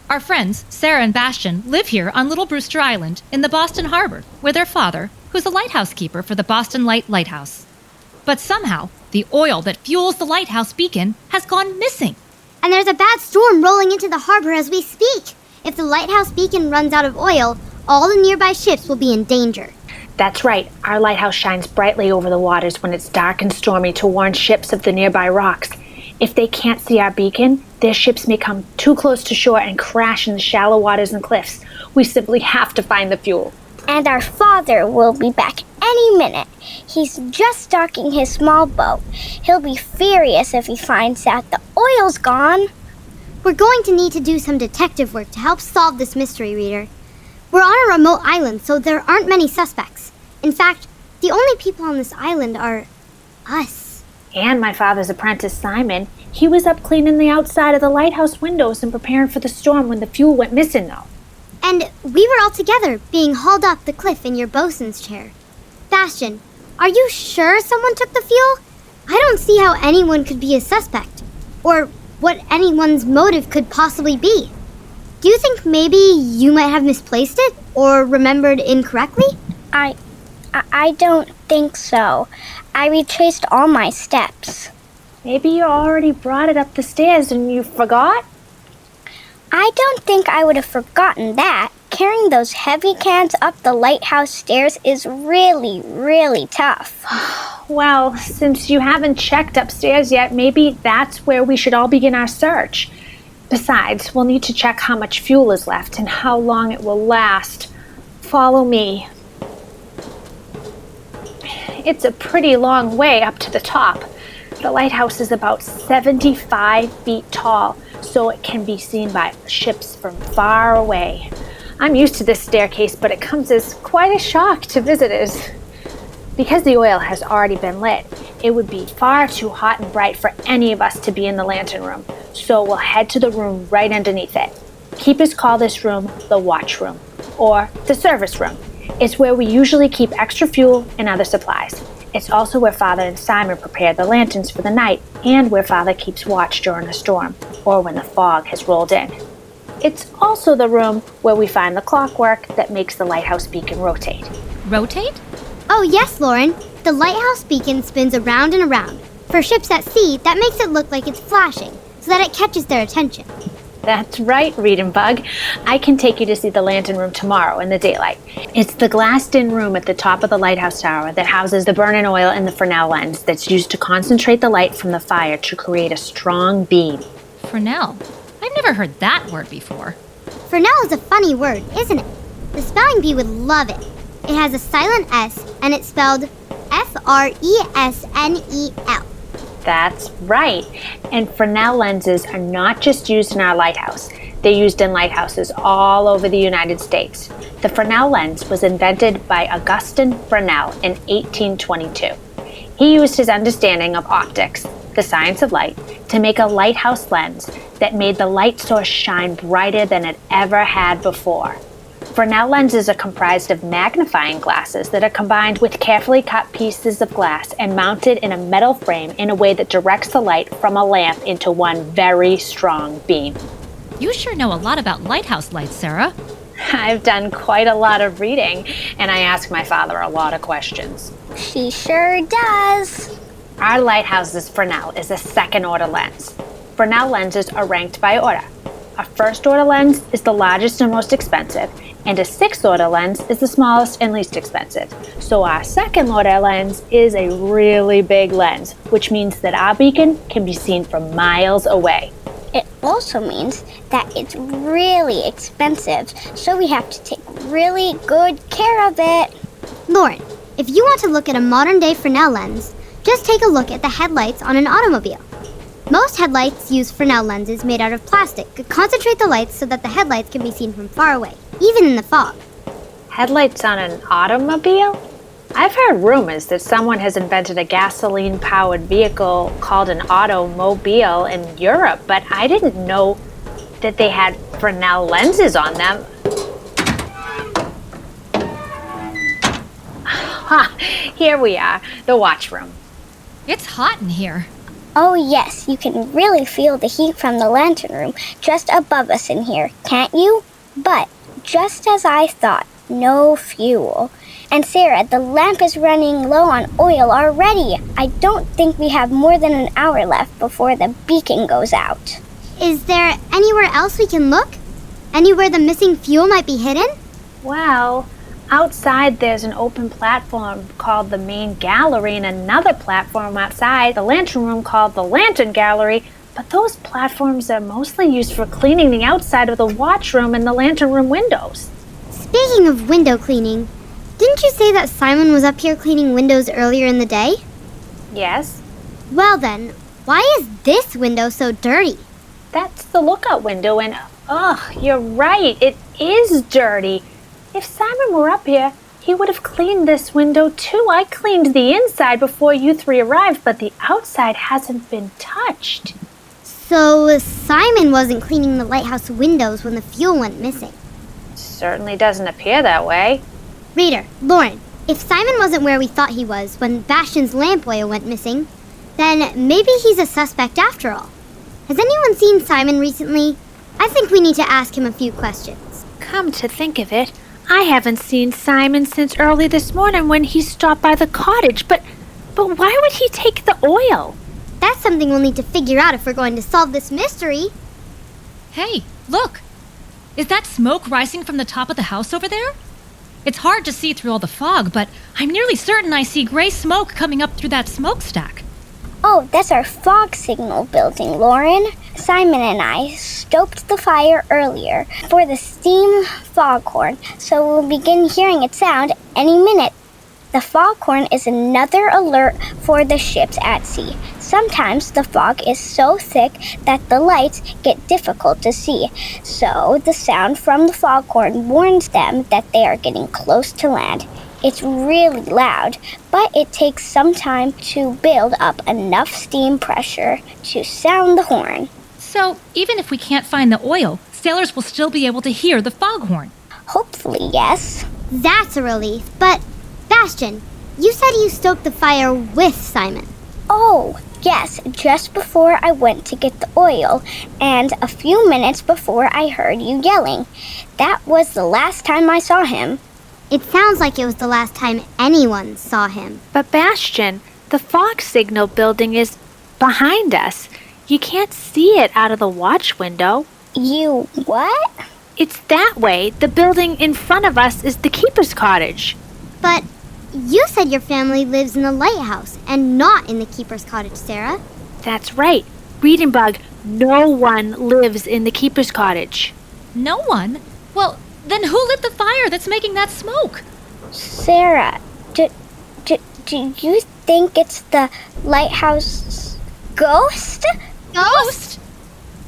S2: Our friends, Sarah and Bastion, live here on Little Brewster Island in the Boston Harbor with their father, who's a lighthouse keeper for the Boston Light Lighthouse. But somehow, the oil that fuels the lighthouse beacon has gone missing.
S1: And there's a bad storm rolling into the harbor as we speak. If the lighthouse beacon runs out of oil, all the nearby ships will be in danger.
S5: That's right. Our lighthouse shines brightly over the waters when it's dark and stormy to warn ships of the nearby rocks. If they can't see our beacon, their ships may come too close to shore and crash in the shallow waters and cliffs. We simply have to find the fuel.
S4: And our father will be back any minute. He's just docking his small boat. He'll be furious if he finds out the oil's gone.
S1: We're going to need to do some detective work to help solve this mystery, reader. We're on a remote island, so there aren't many suspects. In fact, the only people on this island are us.
S5: And my father's apprentice, Simon. He was up cleaning the outside of the lighthouse windows and preparing for the storm when the fuel went missing, though.
S1: And we were all together, being hauled up the cliff in your bosun's chair. Bastian, are you sure someone took the fuel? I don't see how anyone could be a suspect, or what anyone's motive could possibly be. Do you think maybe you might have misplaced it, or remembered incorrectly?
S4: I don't think so. I retraced all my steps.
S5: Maybe you already brought it up the stairs and you forgot?
S4: I don't think I would have forgotten that. Carrying those heavy cans up the lighthouse stairs is really, really tough.
S5: Well, since you haven't checked upstairs yet, maybe that's where we should all begin our search. Besides, we'll need to check how much fuel is left and how long it will last. Follow me. It's a pretty long way up to the top. The lighthouse is about 75 feet tall, so it can be seen by ships from far away. I'm used to this staircase, but it comes as quite a shock to visitors. Because the oil has already been lit, it would be far too hot and bright for any of us to be in the lantern room, so we'll head to the room right underneath it. Keepers call this room the watch room, or the service room. It's where we usually keep extra fuel and other supplies. It's also where Father and Simon prepare the lanterns for the night, and where Father keeps watch during a storm, or when the fog has rolled in. It's also the room where we find the clockwork that makes the lighthouse beacon rotate.
S2: Rotate?
S1: Oh yes, Lauren. The lighthouse beacon spins around and around. For ships at sea, that makes it look like it's flashing, so that it catches their attention.
S5: That's right, Reading Bug. I can take you to see the lantern room tomorrow in the daylight. It's the glassed-in room at the top of the lighthouse tower that houses the burning oil and the Fresnel lens that's used to concentrate the light from the fire to create a strong beam.
S2: Fresnel? I've never heard that word before.
S1: Fresnel is a funny word, isn't it? The spelling bee would love it. It has a silent S, and it's spelled Fresnel.
S5: That's right. And Fresnel lenses are not just used in our lighthouse. They're used in lighthouses all over the United States. The Fresnel lens was invented by Augustin Fresnel in 1822. He used his understanding of optics, the science of light, to make a lighthouse lens that made the light source shine brighter than it ever had before. Fresnel lenses are comprised of magnifying glasses that are combined with carefully cut pieces of glass and mounted in a metal frame in a way that directs the light from a lamp into one very strong beam.
S2: You sure know a lot about lighthouse lights, Sarah.
S5: I've done quite a lot of reading, and I ask my father a lot of questions.
S4: She sure does.
S5: Our lighthouse's Fresnel is a second-order lens. Fresnel lenses are ranked by order. A first-order lens is the largest and most expensive, and a sixth-order lens is the smallest and least expensive. So our second-order lens is a really big lens, which means that our beacon can be seen from miles away.
S4: It also means that it's really expensive, so we have to take really good care of it.
S1: Lauren, if you want to look at a modern-day Fresnel lens, just take a look at the headlights on an automobile. Most headlights use Fresnel lenses made out of plastic to concentrate the lights so that the headlights can be seen from far away, even in the fog.
S5: Headlights on an automobile? I've heard rumors that someone has invented a gasoline-powered vehicle called an automobile in Europe, but I didn't know that they had Fresnel lenses on them. Here we are, the watch room.
S2: It's hot in here.
S4: Oh yes, you can really feel the heat from the lantern room just above us in here, can't you? But, just as I thought, no fuel. And Sarah, the lamp is running low on oil already. I don't think we have more than an hour left before the beacon goes out.
S1: Is there anywhere else we can look? Anywhere the missing fuel might be hidden?
S5: Well, outside there's an open platform called the main gallery and another platform outside the lantern room called the lantern gallery, but those platforms are mostly used for cleaning the outside of the watch room and the lantern room windows.
S1: Speaking of window cleaning, didn't you say that Simon was up here cleaning windows earlier in the day?
S5: Yes,
S1: Well then, why is this window so dirty?
S5: that's the lookout window and, you're right, it is dirty. If Simon were up here, he would have cleaned this window too. I cleaned the inside before you three arrived, but the outside hasn't been touched.
S1: So Simon wasn't cleaning the lighthouse windows when the fuel went missing.
S5: Certainly doesn't appear that way.
S1: Reader, Lauren, if Simon wasn't where we thought he was when Bastian's lamp oil went missing, then maybe he's a suspect after all. Has anyone seen Simon recently? I think we need to ask him a few questions.
S5: Come to think of it, I haven't seen Simon since early this morning when he stopped by the cottage, but why would he take the oil?
S1: That's something we'll need to figure out if we're going to solve this mystery.
S2: Hey, look! Is that smoke rising from the top of the house over there? It's hard to see through all the fog, but I'm nearly certain I see gray smoke coming up through that smokestack.
S4: Oh, that's our fog signal building, Lauren. Simon and I stoked the fire earlier for the steam foghorn, so we'll begin hearing its sound any minute. The foghorn is another alert for the ships at sea. Sometimes the fog is so thick that the lights get difficult to see, so the sound from the foghorn warns them that they are getting close to land. It's really loud, but it takes some time to build up enough steam pressure to sound the horn.
S2: So, even if we can't find the oil, sailors will still be able to hear the foghorn.
S4: Hopefully, yes.
S1: That's a relief, but Bastian, you said you stoked the fire with Simon.
S4: Oh, yes, just before I went to get the oil, and a few minutes before I heard you yelling. That was the last time I saw him.
S1: It sounds like it was the last time anyone saw him.
S5: But Bastian, the fog signal building is behind us. You can't see it out of the watch window.
S4: You what?
S5: It's that way. The building in front of us is the keeper's cottage.
S1: But you said your family lives in the lighthouse and not in the keeper's cottage, Sarah.
S5: That's right. Reading Bug, no one lives in the keeper's cottage.
S2: No one? Well, then who lit the fire that's making that smoke?
S4: Sarah, do you think it's the lighthouse ghost?
S2: Ghost?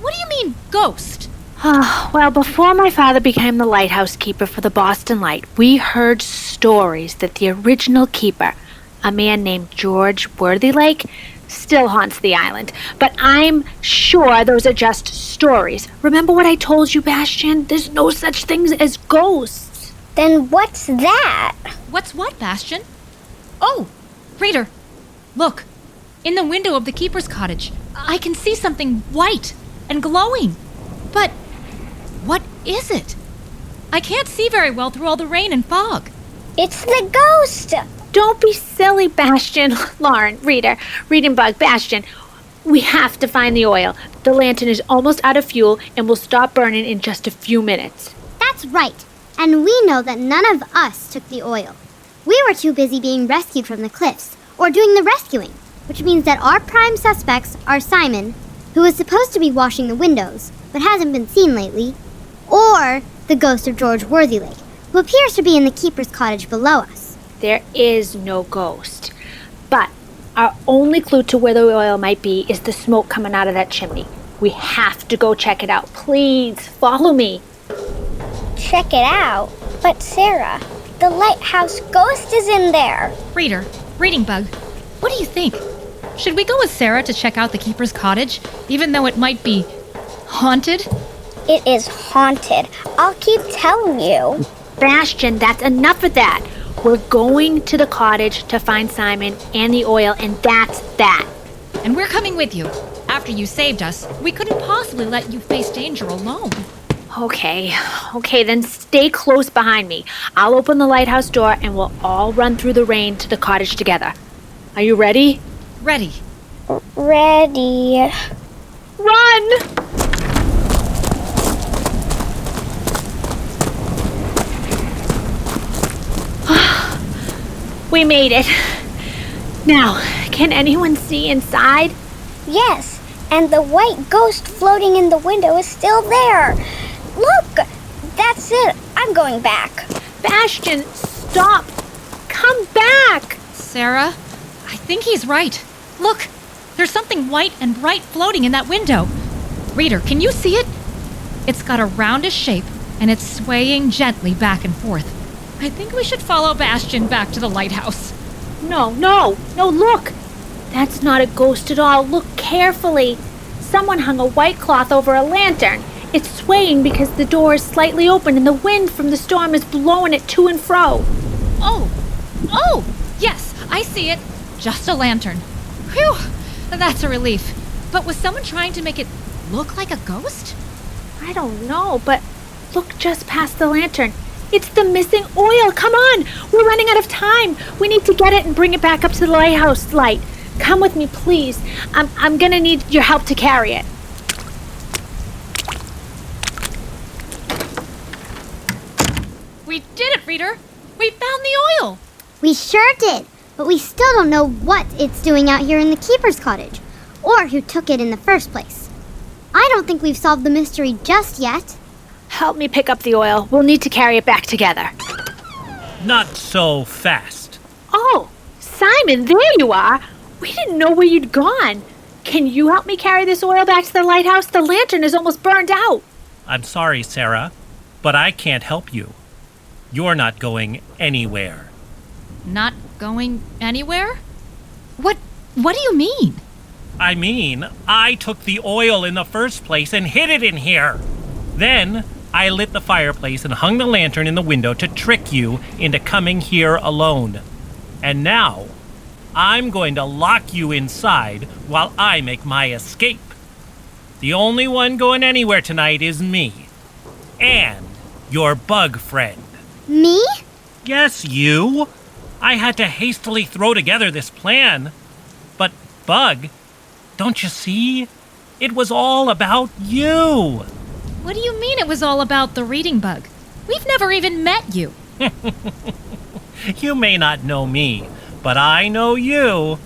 S2: What do you mean, ghost?
S5: Well, before my father became the lighthouse keeper for the Boston Light, we heard stories that the original keeper, a man named George Worthylake, still haunts the island. But I'm sure those are just stories. Remember what I told you, Bastian? There's no such things as ghosts.
S4: Then what's that?
S2: What's what, Bastian? Oh, reader, look. In the window of the keeper's cottage, I can see something white and glowing. But what is it? I can't see very well through all the rain and fog.
S4: It's the ghost!
S5: Don't be silly, Bastian. Lauren, reader, Reading Bug, Bastian. We have to find the oil. The lantern is almost out of fuel and will stop burning in just a few minutes.
S1: That's right. And we know that none of us took the oil. We were too busy being rescued from the cliffs or doing the rescuing, which means that our prime suspects are Simon, who is supposed to be washing the windows but hasn't been seen lately, or the ghost of George Worthylake, who appears to be in the keeper's cottage below us.
S5: There is no ghost. But our only clue to where the oil might be is the smoke coming out of that chimney. We have to go check it out. Please, follow me.
S4: Check it out. But Sarah, the lighthouse ghost is in there.
S2: Reader, Reading Bug, what do you think? Should we go with Sarah to check out the keeper's cottage, even though it might be haunted?
S4: It is haunted. I'll keep telling you.
S5: Bastian, that's enough of that. We're going to the cottage to find Simon and the oil, and that's that.
S2: And we're coming with you. After you saved us, we couldn't possibly let you face danger alone.
S5: Okay, then stay close behind me. I'll open the lighthouse door and we'll all run through the rain to the cottage together. Are you ready?
S2: Ready.
S4: Ready.
S5: Run! We made it. Now, can anyone see inside?
S4: Yes, and the white ghost floating in the window is still there. Look, that's it. I'm going back.
S5: Bastion, stop. Come back.
S2: Sarah, I think he's right. Look, there's something white and bright floating in that window. Reader, can you see it? It's got a roundish shape, and it's swaying gently back and forth. I think we should follow Bastion back to the lighthouse.
S5: No, look. That's not a ghost at all. Look carefully. Someone hung a white cloth over a lantern. It's swaying because the door is slightly open and the wind from the storm is blowing it to and fro.
S2: Oh, yes, I see it. Just a lantern. Whew, that's a relief. But was someone trying to make it look like a ghost?
S5: I don't know, but look just past the lantern. It's the missing oil. Come on. We're running out of time. We need to get it and bring it back up to the lighthouse light. Come with me, please. I'm going to need your help to carry it.
S2: We did it, Reader. We found the oil.
S1: We sure did, but we still don't know what it's doing out here in the keeper's cottage, or who took it in the first place. I don't think we've solved the mystery just yet.
S5: Help me pick up the oil. We'll need to carry it back together.
S6: Not so fast.
S5: Oh, Simon, there you are. We didn't know where you'd gone. Can you help me carry this oil back to the lighthouse? The lantern is almost burned out.
S6: I'm sorry, Sarah, but I can't help you. You're not going anywhere.
S2: Not going anywhere? What do you mean?
S6: I mean, I took the oil in the first place and hid it in here. Then I lit the fireplace and hung the lantern in the window to trick you into coming here alone. And now, I'm going to lock you inside while I make my escape. The only one going anywhere tonight is me. And your bug friend.
S1: Me?
S6: Yes, you. I had to hastily throw together this plan. But, Bug, don't you see? It was all about you.
S2: What do you mean it was all about the reading bug? We've never even met you.
S6: You may not know me, but I know you.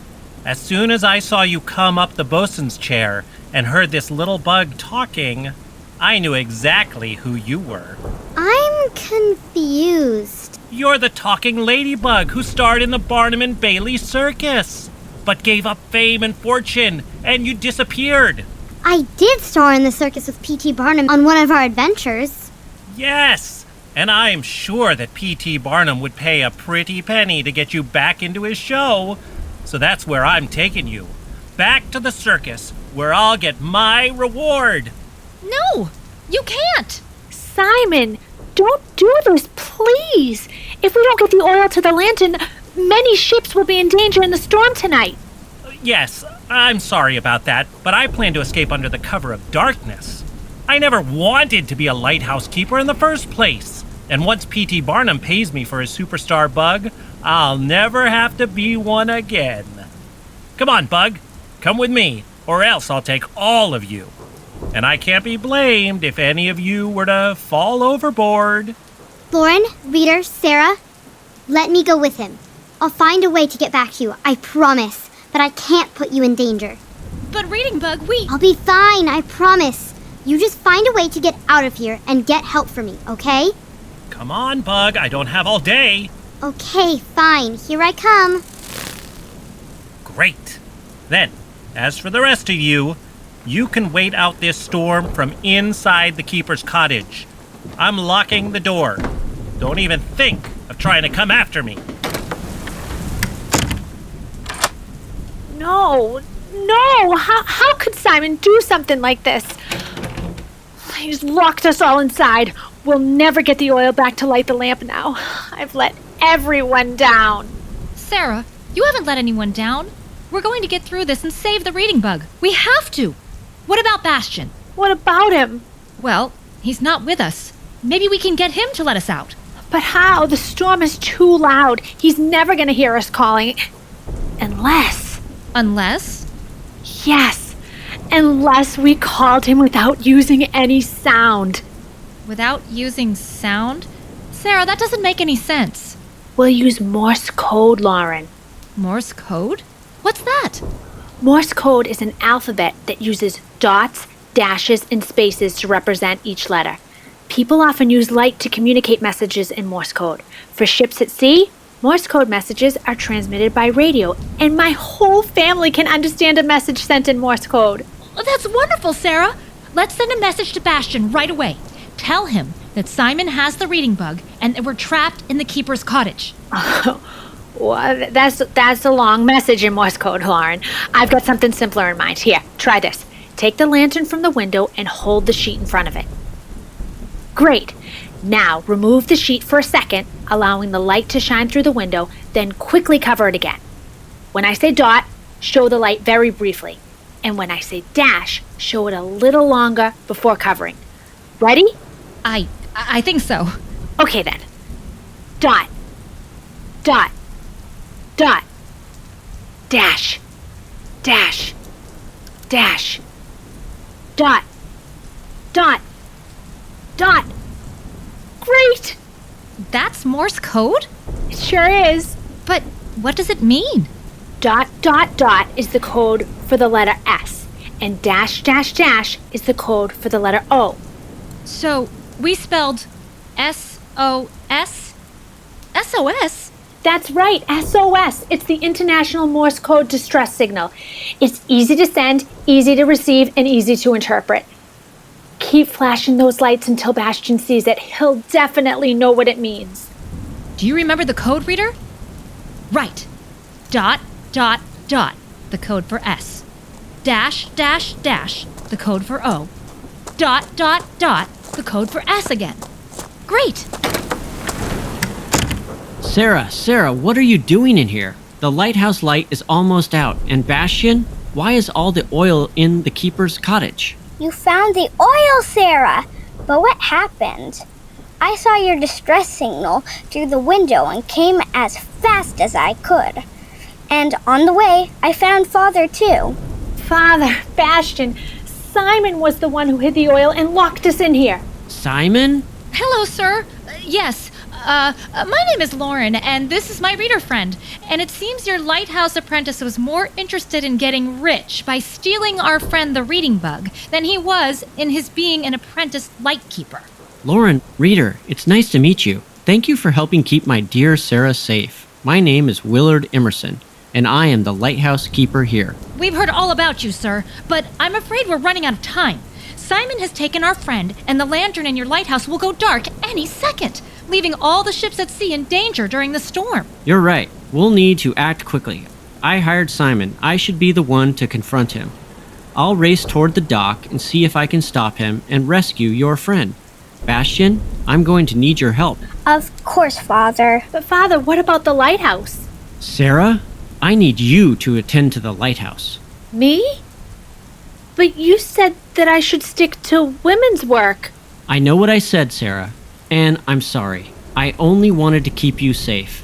S6: As soon as I saw you come up the bosun's chair and heard this little bug talking, I knew exactly who you were.
S1: I'm confused.
S6: You're the talking ladybug who starred in the Barnum and Bailey circus, but gave up fame and fortune, and you disappeared.
S1: I did star in the circus with P.T. Barnum on one of our adventures.
S6: Yes, and I'm sure that P.T. Barnum would pay a pretty penny to get you back into his show. So that's where I'm taking you. Back to the circus, where I'll get my reward.
S2: No, you can't.
S5: Simon, don't do this, please. If we don't get the oil to the lantern, many ships will be in danger in the storm tonight.
S6: Yes, I'm sorry about that, but I plan to escape under the cover of darkness. I never wanted to be a lighthouse keeper in the first place. And once P.T. Barnum pays me for his superstar bug, I'll never have to be one again. Come on, Bug. Come with me, or else I'll take all of you. And I can't be blamed if any of you were to fall overboard.
S1: Lauren, Reader, Sarah, let me go with him. I'll find a way to get back to you, I promise. But I can't put you in danger.
S2: But Reading Bug,
S1: I'll be fine, I promise. You just find a way to get out of here and get help for me, okay?
S6: Come on, Bug. I don't have all day.
S1: Okay, fine. Here I come.
S6: Great. Then, as for the rest of you, you can wait out this storm from inside the keeper's cottage. I'm locking the door. Don't even think of trying to come after me.
S5: No. How could Simon do something like this? He's locked us all inside. We'll never get the oil back to light the lamp now. I've let everyone down.
S2: Sarah, you haven't let anyone down. We're going to get through this and save the reading bug. We have to. What about Bastion?
S5: What about him?
S2: Well, he's not with us. Maybe we can get him to let us out.
S5: But how? The storm is too loud. He's never going to hear us calling. Unless? Yes. Unless we called him without using any sound.
S2: Without using sound? Sarah, that doesn't make any sense.
S5: We'll use Morse code, Lauren.
S2: Morse code? What's that?
S5: Morse code is an alphabet that uses dots, dashes, and spaces to represent each letter. People often use light to communicate messages in Morse code. For ships at sea, Morse code messages are transmitted by radio, and my whole family can understand a message sent in Morse code.
S7: Oh, that's wonderful, Sarah. Let's send a message to Bastion right away. Tell him that Simon has the reading bug and that we're trapped in the keeper's cottage.
S5: Well, that's a long message in Morse code, Lauren. I've got something simpler in mind. Here, try this. Take the lantern from the window and hold the sheet in front of it. Great. Now, remove the sheet for a second, allowing the light to shine through the window, then quickly cover it again. When I say dot, show the light very briefly. And when I say dash, show it a little longer before covering. Ready?
S7: I think so.
S5: Okay then. Dot. Dot. Dot. Dash. Dash. Dash. Dot. Dot. Dot. Great!
S7: That's Morse code?
S5: It sure is.
S7: But what does it mean?
S5: Dot, dot, dot is the code for the letter S, and dash, dash, dash is the code for the letter O.
S7: So we spelled S-O-S? S-O-S?
S5: That's right, SOS. It's the International Morse Code Distress Signal. It's easy to send, easy to receive, and easy to interpret. Keep flashing those lights until Bastion sees it. He'll definitely know what it means.
S7: Do you remember the code reader? Right. Dot, dot, dot, the code for S. Dash, dash, dash, the code for O. Dot, dot, dot, the code for S again. Great!
S8: Sarah, what are you doing in here? The lighthouse light is almost out, and Bastion, why is all the oil in the keeper's cottage?
S4: You found the oil, Sarah! But what happened? I saw your distress signal through the window and came as fast as I could. And on the way, I found Father too.
S5: Father, Bastion, Simon was the one who hid the oil and locked us in here.
S8: Simon?
S7: Hello, sir. Yes. My name is Lauren, and this is my reader friend. And it seems your lighthouse apprentice was more interested in getting rich by stealing our friend the reading bug than he was in his being an apprentice lightkeeper.
S8: Lauren, reader, it's nice to meet you. Thank you for helping keep my dear Sarah safe. My name is Willard Emerson, and I am the lighthouse keeper here.
S7: We've heard all about you, sir, but I'm afraid we're running out of time. Simon has taken our friend, and the lantern in your lighthouse will go dark any second, leaving all the ships at sea in danger during the storm.
S8: You're right. We'll need to act quickly. I hired Simon. I should be the one to confront him. I'll race toward the dock and see if I can stop him and rescue your friend. Bastion, I'm going to need your help.
S4: Of course, Father.
S5: But Father, what about the lighthouse?
S8: Sarah, I need you to attend to the lighthouse.
S5: Me? But you said that I should stick to women's work.
S8: I know what I said, Sarah, and I'm sorry. I only wanted to keep you safe.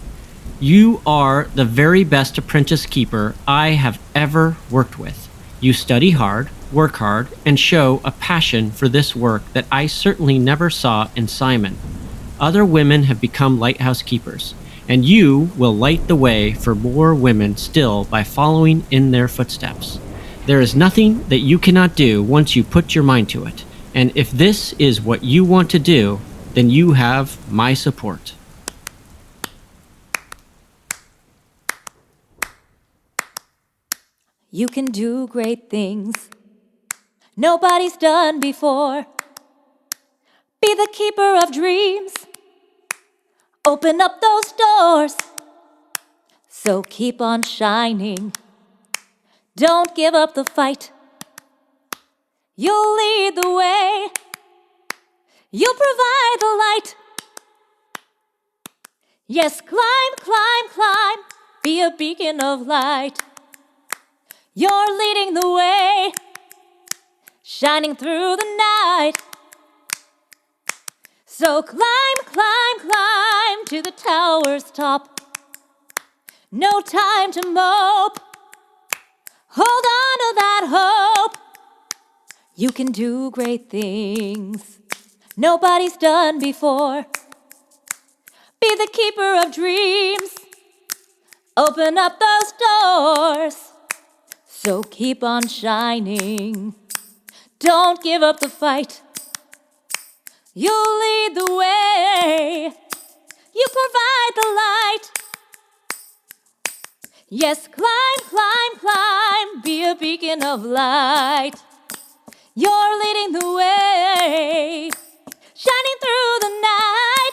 S8: You are the very best apprentice keeper I have ever worked with. You study hard, work hard, and show a passion for this work that I certainly never saw in Simon. Other women have become lighthouse keepers, and you will light the way for more women still by following in their footsteps. There is nothing that you cannot do once you put your mind to it, and if this is what you want to do, then you have my support.
S3: You can do great things nobody's done before. Be the keeper of dreams. Open up those doors. So keep on shining. Don't give up the fight. You'll lead the way. You'll provide the light. Yes, climb, climb, climb. Be a beacon of light. You're leading the way, shining through the night. So climb, climb, climb to the tower's top. No time to mope. Hold on to that hope. You can do great things nobody's done before. Be the keeper of dreams. Open up those doors. So keep on shining. Don't give up the fight. You'll lead the way. You provide the light. Yes, climb, climb, climb. Be a beacon of light. You're leading the way, shining through the night.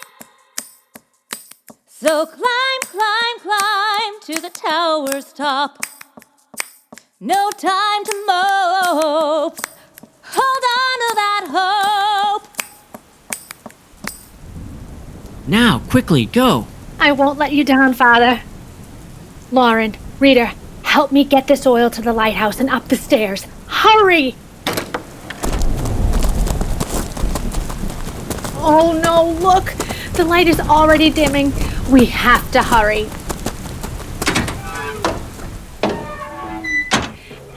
S3: So climb, climb, climb to the tower's top. No time to mope. Hold on to that hope.
S8: Now, quickly, go!
S5: I won't let you down, Father. Lauren, Reader, help me get this oil to the lighthouse and up the stairs. Hurry! Oh no, look! The light is already dimming. We have to hurry.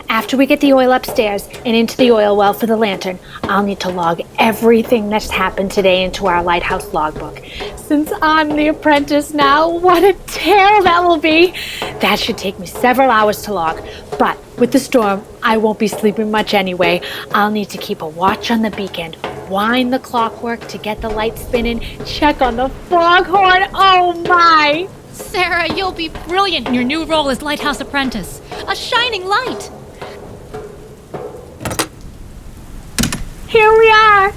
S5: After we get the oil upstairs and into the oil well for the lantern, I'll need to log everything that's happened today into our lighthouse logbook. Since I'm the apprentice now, what a tale that will be! That should take me several hours to log, but with the storm, I won't be sleeping much anyway. I'll need to keep a watch on the beacon, wind the clockwork to get the light spinning, check on the foghorn. Oh my!
S7: Sarah, you'll be brilliant in your new role as Lighthouse Apprentice. A shining light.
S5: Here we are!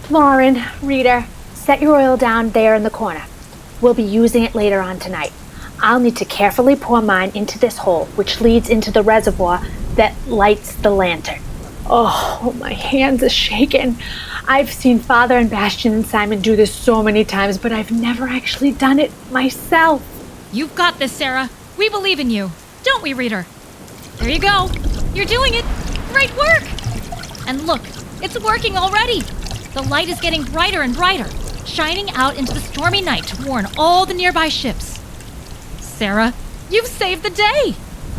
S5: Lauren, Reader, set your oil down there in the corner. We'll be using it later on tonight. I'll need to carefully pour mine into this hole, which leads into the reservoir that lights the lantern. Oh, my hands are shaking. I've seen Father and Bastian and Simon do this so many times, but I've never actually done it myself.
S7: You've got this, Sarah. We believe in you. Don't we, Reader? There you go. You're doing it. Great work. And look, it's working already. The light is getting brighter and brighter, shining out into the stormy night to warn all the nearby ships. Sarah, you've saved the day.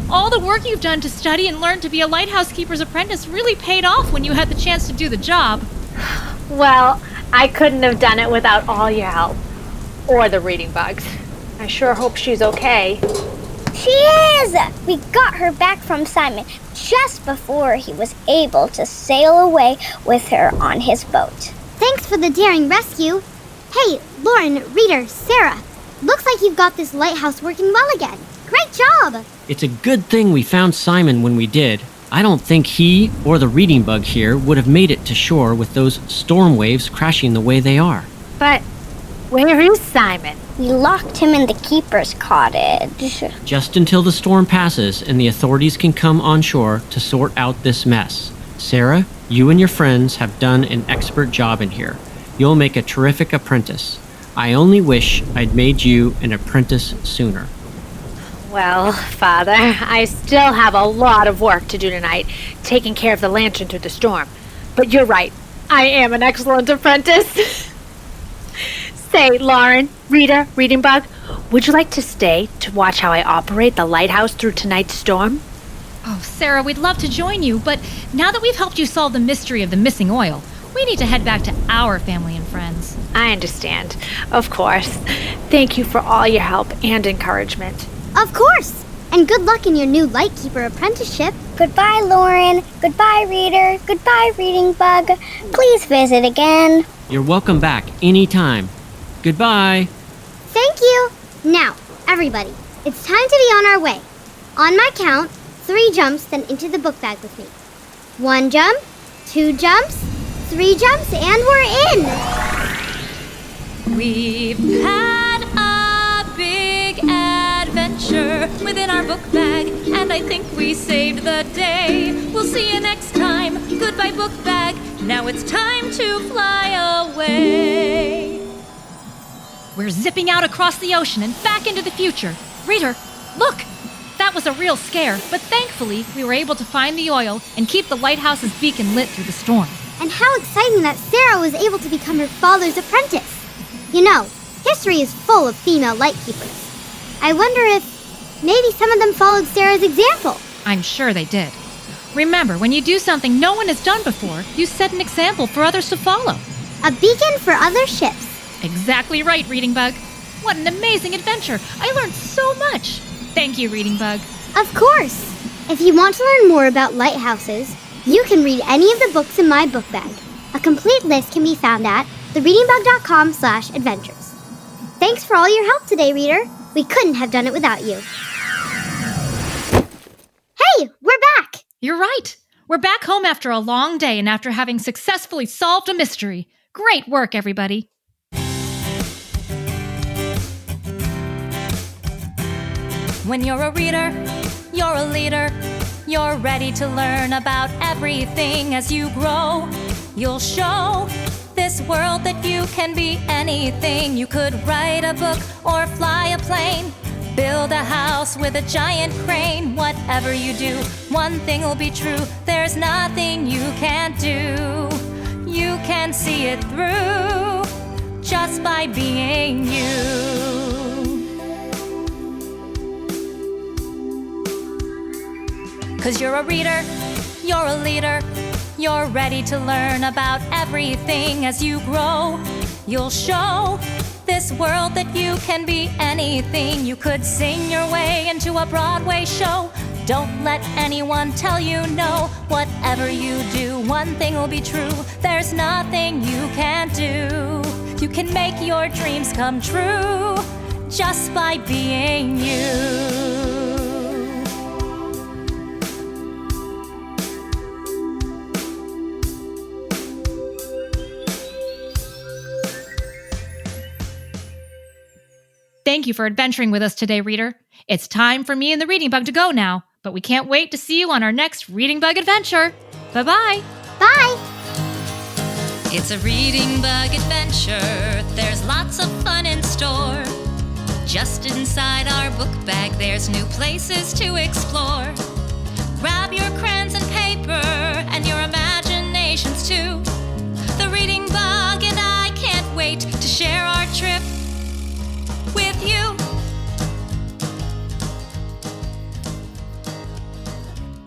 S7: All the work you've done to study and learn to be a lighthouse keeper's apprentice really paid off when you had the chance to do the job.
S5: Well, I couldn't have done it without all your help. Or the reading bugs. I sure hope she's okay.
S4: She is! We got her back from Simon just before he was able to sail away with her on his boat.
S1: Thanks for the daring rescue. Hey, Lauren, Reader, Sarah. Looks like you've got this lighthouse working well again. Great job!
S8: It's a good thing we found Simon when we did. I don't think he or the reading bug here would have made it to shore with those storm waves crashing the way they are.
S5: But where is Simon?
S4: We locked him in the keeper's cottage.
S8: Just until the storm passes and the authorities can come on shore to sort out this mess. Sarah, you and your friends have done an expert job in here. You'll make a terrific apprentice. I only wish I'd made you an apprentice sooner.
S5: Well, Father, I still have a lot of work to do tonight, taking care of the lantern through the storm. But you're right, I am an excellent apprentice. Say, Lauren, Reader, Reading Bug, would you like to stay to watch how I operate the lighthouse through tonight's storm?
S7: Oh, Sarah, we'd love to join you, but now that we've helped you solve the mystery of the missing oil, we need to head back to our family and friends.
S5: I understand. Of course. Thank you for all your help and encouragement.
S1: Of course! And good luck in your new Lightkeeper apprenticeship.
S4: Goodbye, Lauren. Goodbye, Reader. Goodbye, Reading Bug. Please visit again.
S8: You're welcome back anytime. Goodbye.
S1: Thank you. Now, everybody, it's time to be on our way. On my count, 3 jumps, then into the book bag with me. 1 jump, 2 jumps, 3 jumps, and we're in!
S3: We've had a big adventure within our book bag, and I think we saved the day. We'll see you next time. Goodbye, book bag. Now it's time to fly away.
S7: We're zipping out across the ocean and back into the future. Reader, look! That was a real scare, but thankfully we were able to find the oil and keep the lighthouse's beacon lit through the storm.
S1: And how exciting that Sarah was able to become her father's apprentice. You know, history is full of female lightkeepers. I wonder if maybe some of them followed Sarah's example.
S7: I'm sure they did. Remember, when you do something no one has done before, you set an example for others to follow.
S1: A beacon for other ships.
S7: Exactly right, Reading Bug. What an amazing adventure! I learned so much! Thank you, Reading Bug.
S1: Of course! If you want to learn more about lighthouses, you can read any of the books in my book bag. A complete list can be found at thereadingbug.com/adventures. Thanks for all your help today, reader. We couldn't have done it without you. Hey, we're back!
S7: You're right. We're back home after a long day and after having successfully solved a mystery. Great work, everybody.
S3: When you're a reader, you're a leader. You're ready to learn about everything as you grow. You'll show this world that you can be anything. You could write a book or fly a plane, build a house with a giant crane. Whatever you do, one thing will be true. There's nothing you can't do. You can see it through just by being you. 'Cause you're a reader, you're a leader. You're ready to learn about everything as you grow. You'll show this world that you can be anything. You could sing your way into a Broadway show. Don't let anyone tell you no. Whatever you do, one thing will be true. There's nothing you can't do. You can make your dreams come true just by being you.
S7: Thank you for adventuring with us today, reader. It's time for me and the Reading Bug to go now, but we can't wait to see you on our next Reading Bug adventure. Bye-bye.
S1: Bye!
S3: It's a Reading Bug adventure. There's lots of fun in store. Just inside our book bag, there's new places to explore. Grab your crayons and paper and your imaginations too. The Reading Bug and I can't wait to share our trip with you.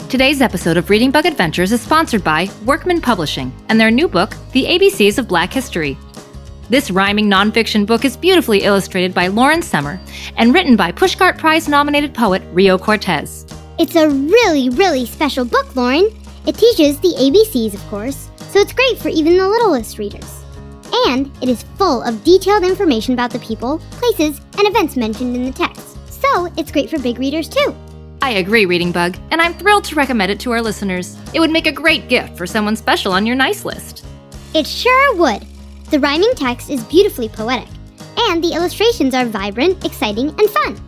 S2: Today's episode of Reading Bug Adventures is sponsored by Workman Publishing and their new book, The ABCs of Black History. This rhyming nonfiction book is beautifully illustrated by Lauren Semmer and written by Pushcart Prize-nominated poet Rio Cortez.
S1: It's a really, really special book, Lauren. It teaches the ABCs, of course, so it's great for even the littlest readers. And it is full of detailed information about the people, places, and events mentioned in the text. So it's great for big readers too.
S2: I agree, Reading Bug, and I'm thrilled to recommend it to our listeners. It would make a great gift for someone special on your nice list.
S1: It sure would. The rhyming text is beautifully poetic, and the illustrations are vibrant, exciting, and fun.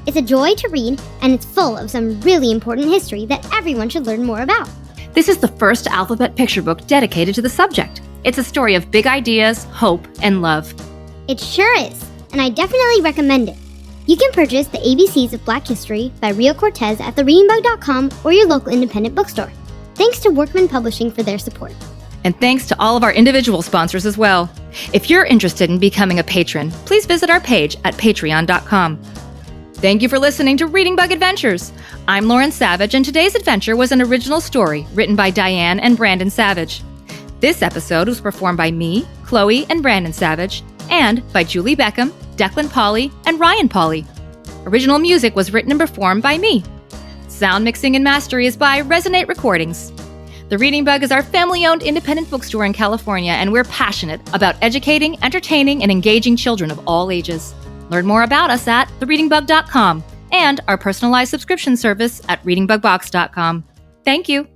S1: It's a joy to read, and it's full of some really important history that everyone should learn more about.
S2: This is the first alphabet picture book dedicated to the subject. It's a story of big ideas, hope, and love.
S1: It sure is, and I definitely recommend it. You can purchase The ABCs of Black History by Rio Cortez at thereadingbug.com or your local independent bookstore. Thanks to Workman Publishing for their support.
S2: And thanks to all of our individual sponsors as well. If you're interested in becoming a patron, please visit our page at patreon.com. Thank you for listening to Reading Bug Adventures. I'm Lauren Savage, and today's adventure was an original story written by Diane and Brandon Savage. This episode was performed by me, Chloe, and Brandon Savage, and by Julie Beckham, Declan Pauly, and Ryan Pauly. Original music was written and performed by me. Sound mixing and mastery is by Resonate Recordings. The Reading Bug is our family-owned independent bookstore in California, and we're passionate about educating, entertaining, and engaging children of all ages. Learn more about us at thereadingbug.com and our personalized subscription service at readingbugbox.com. Thank you.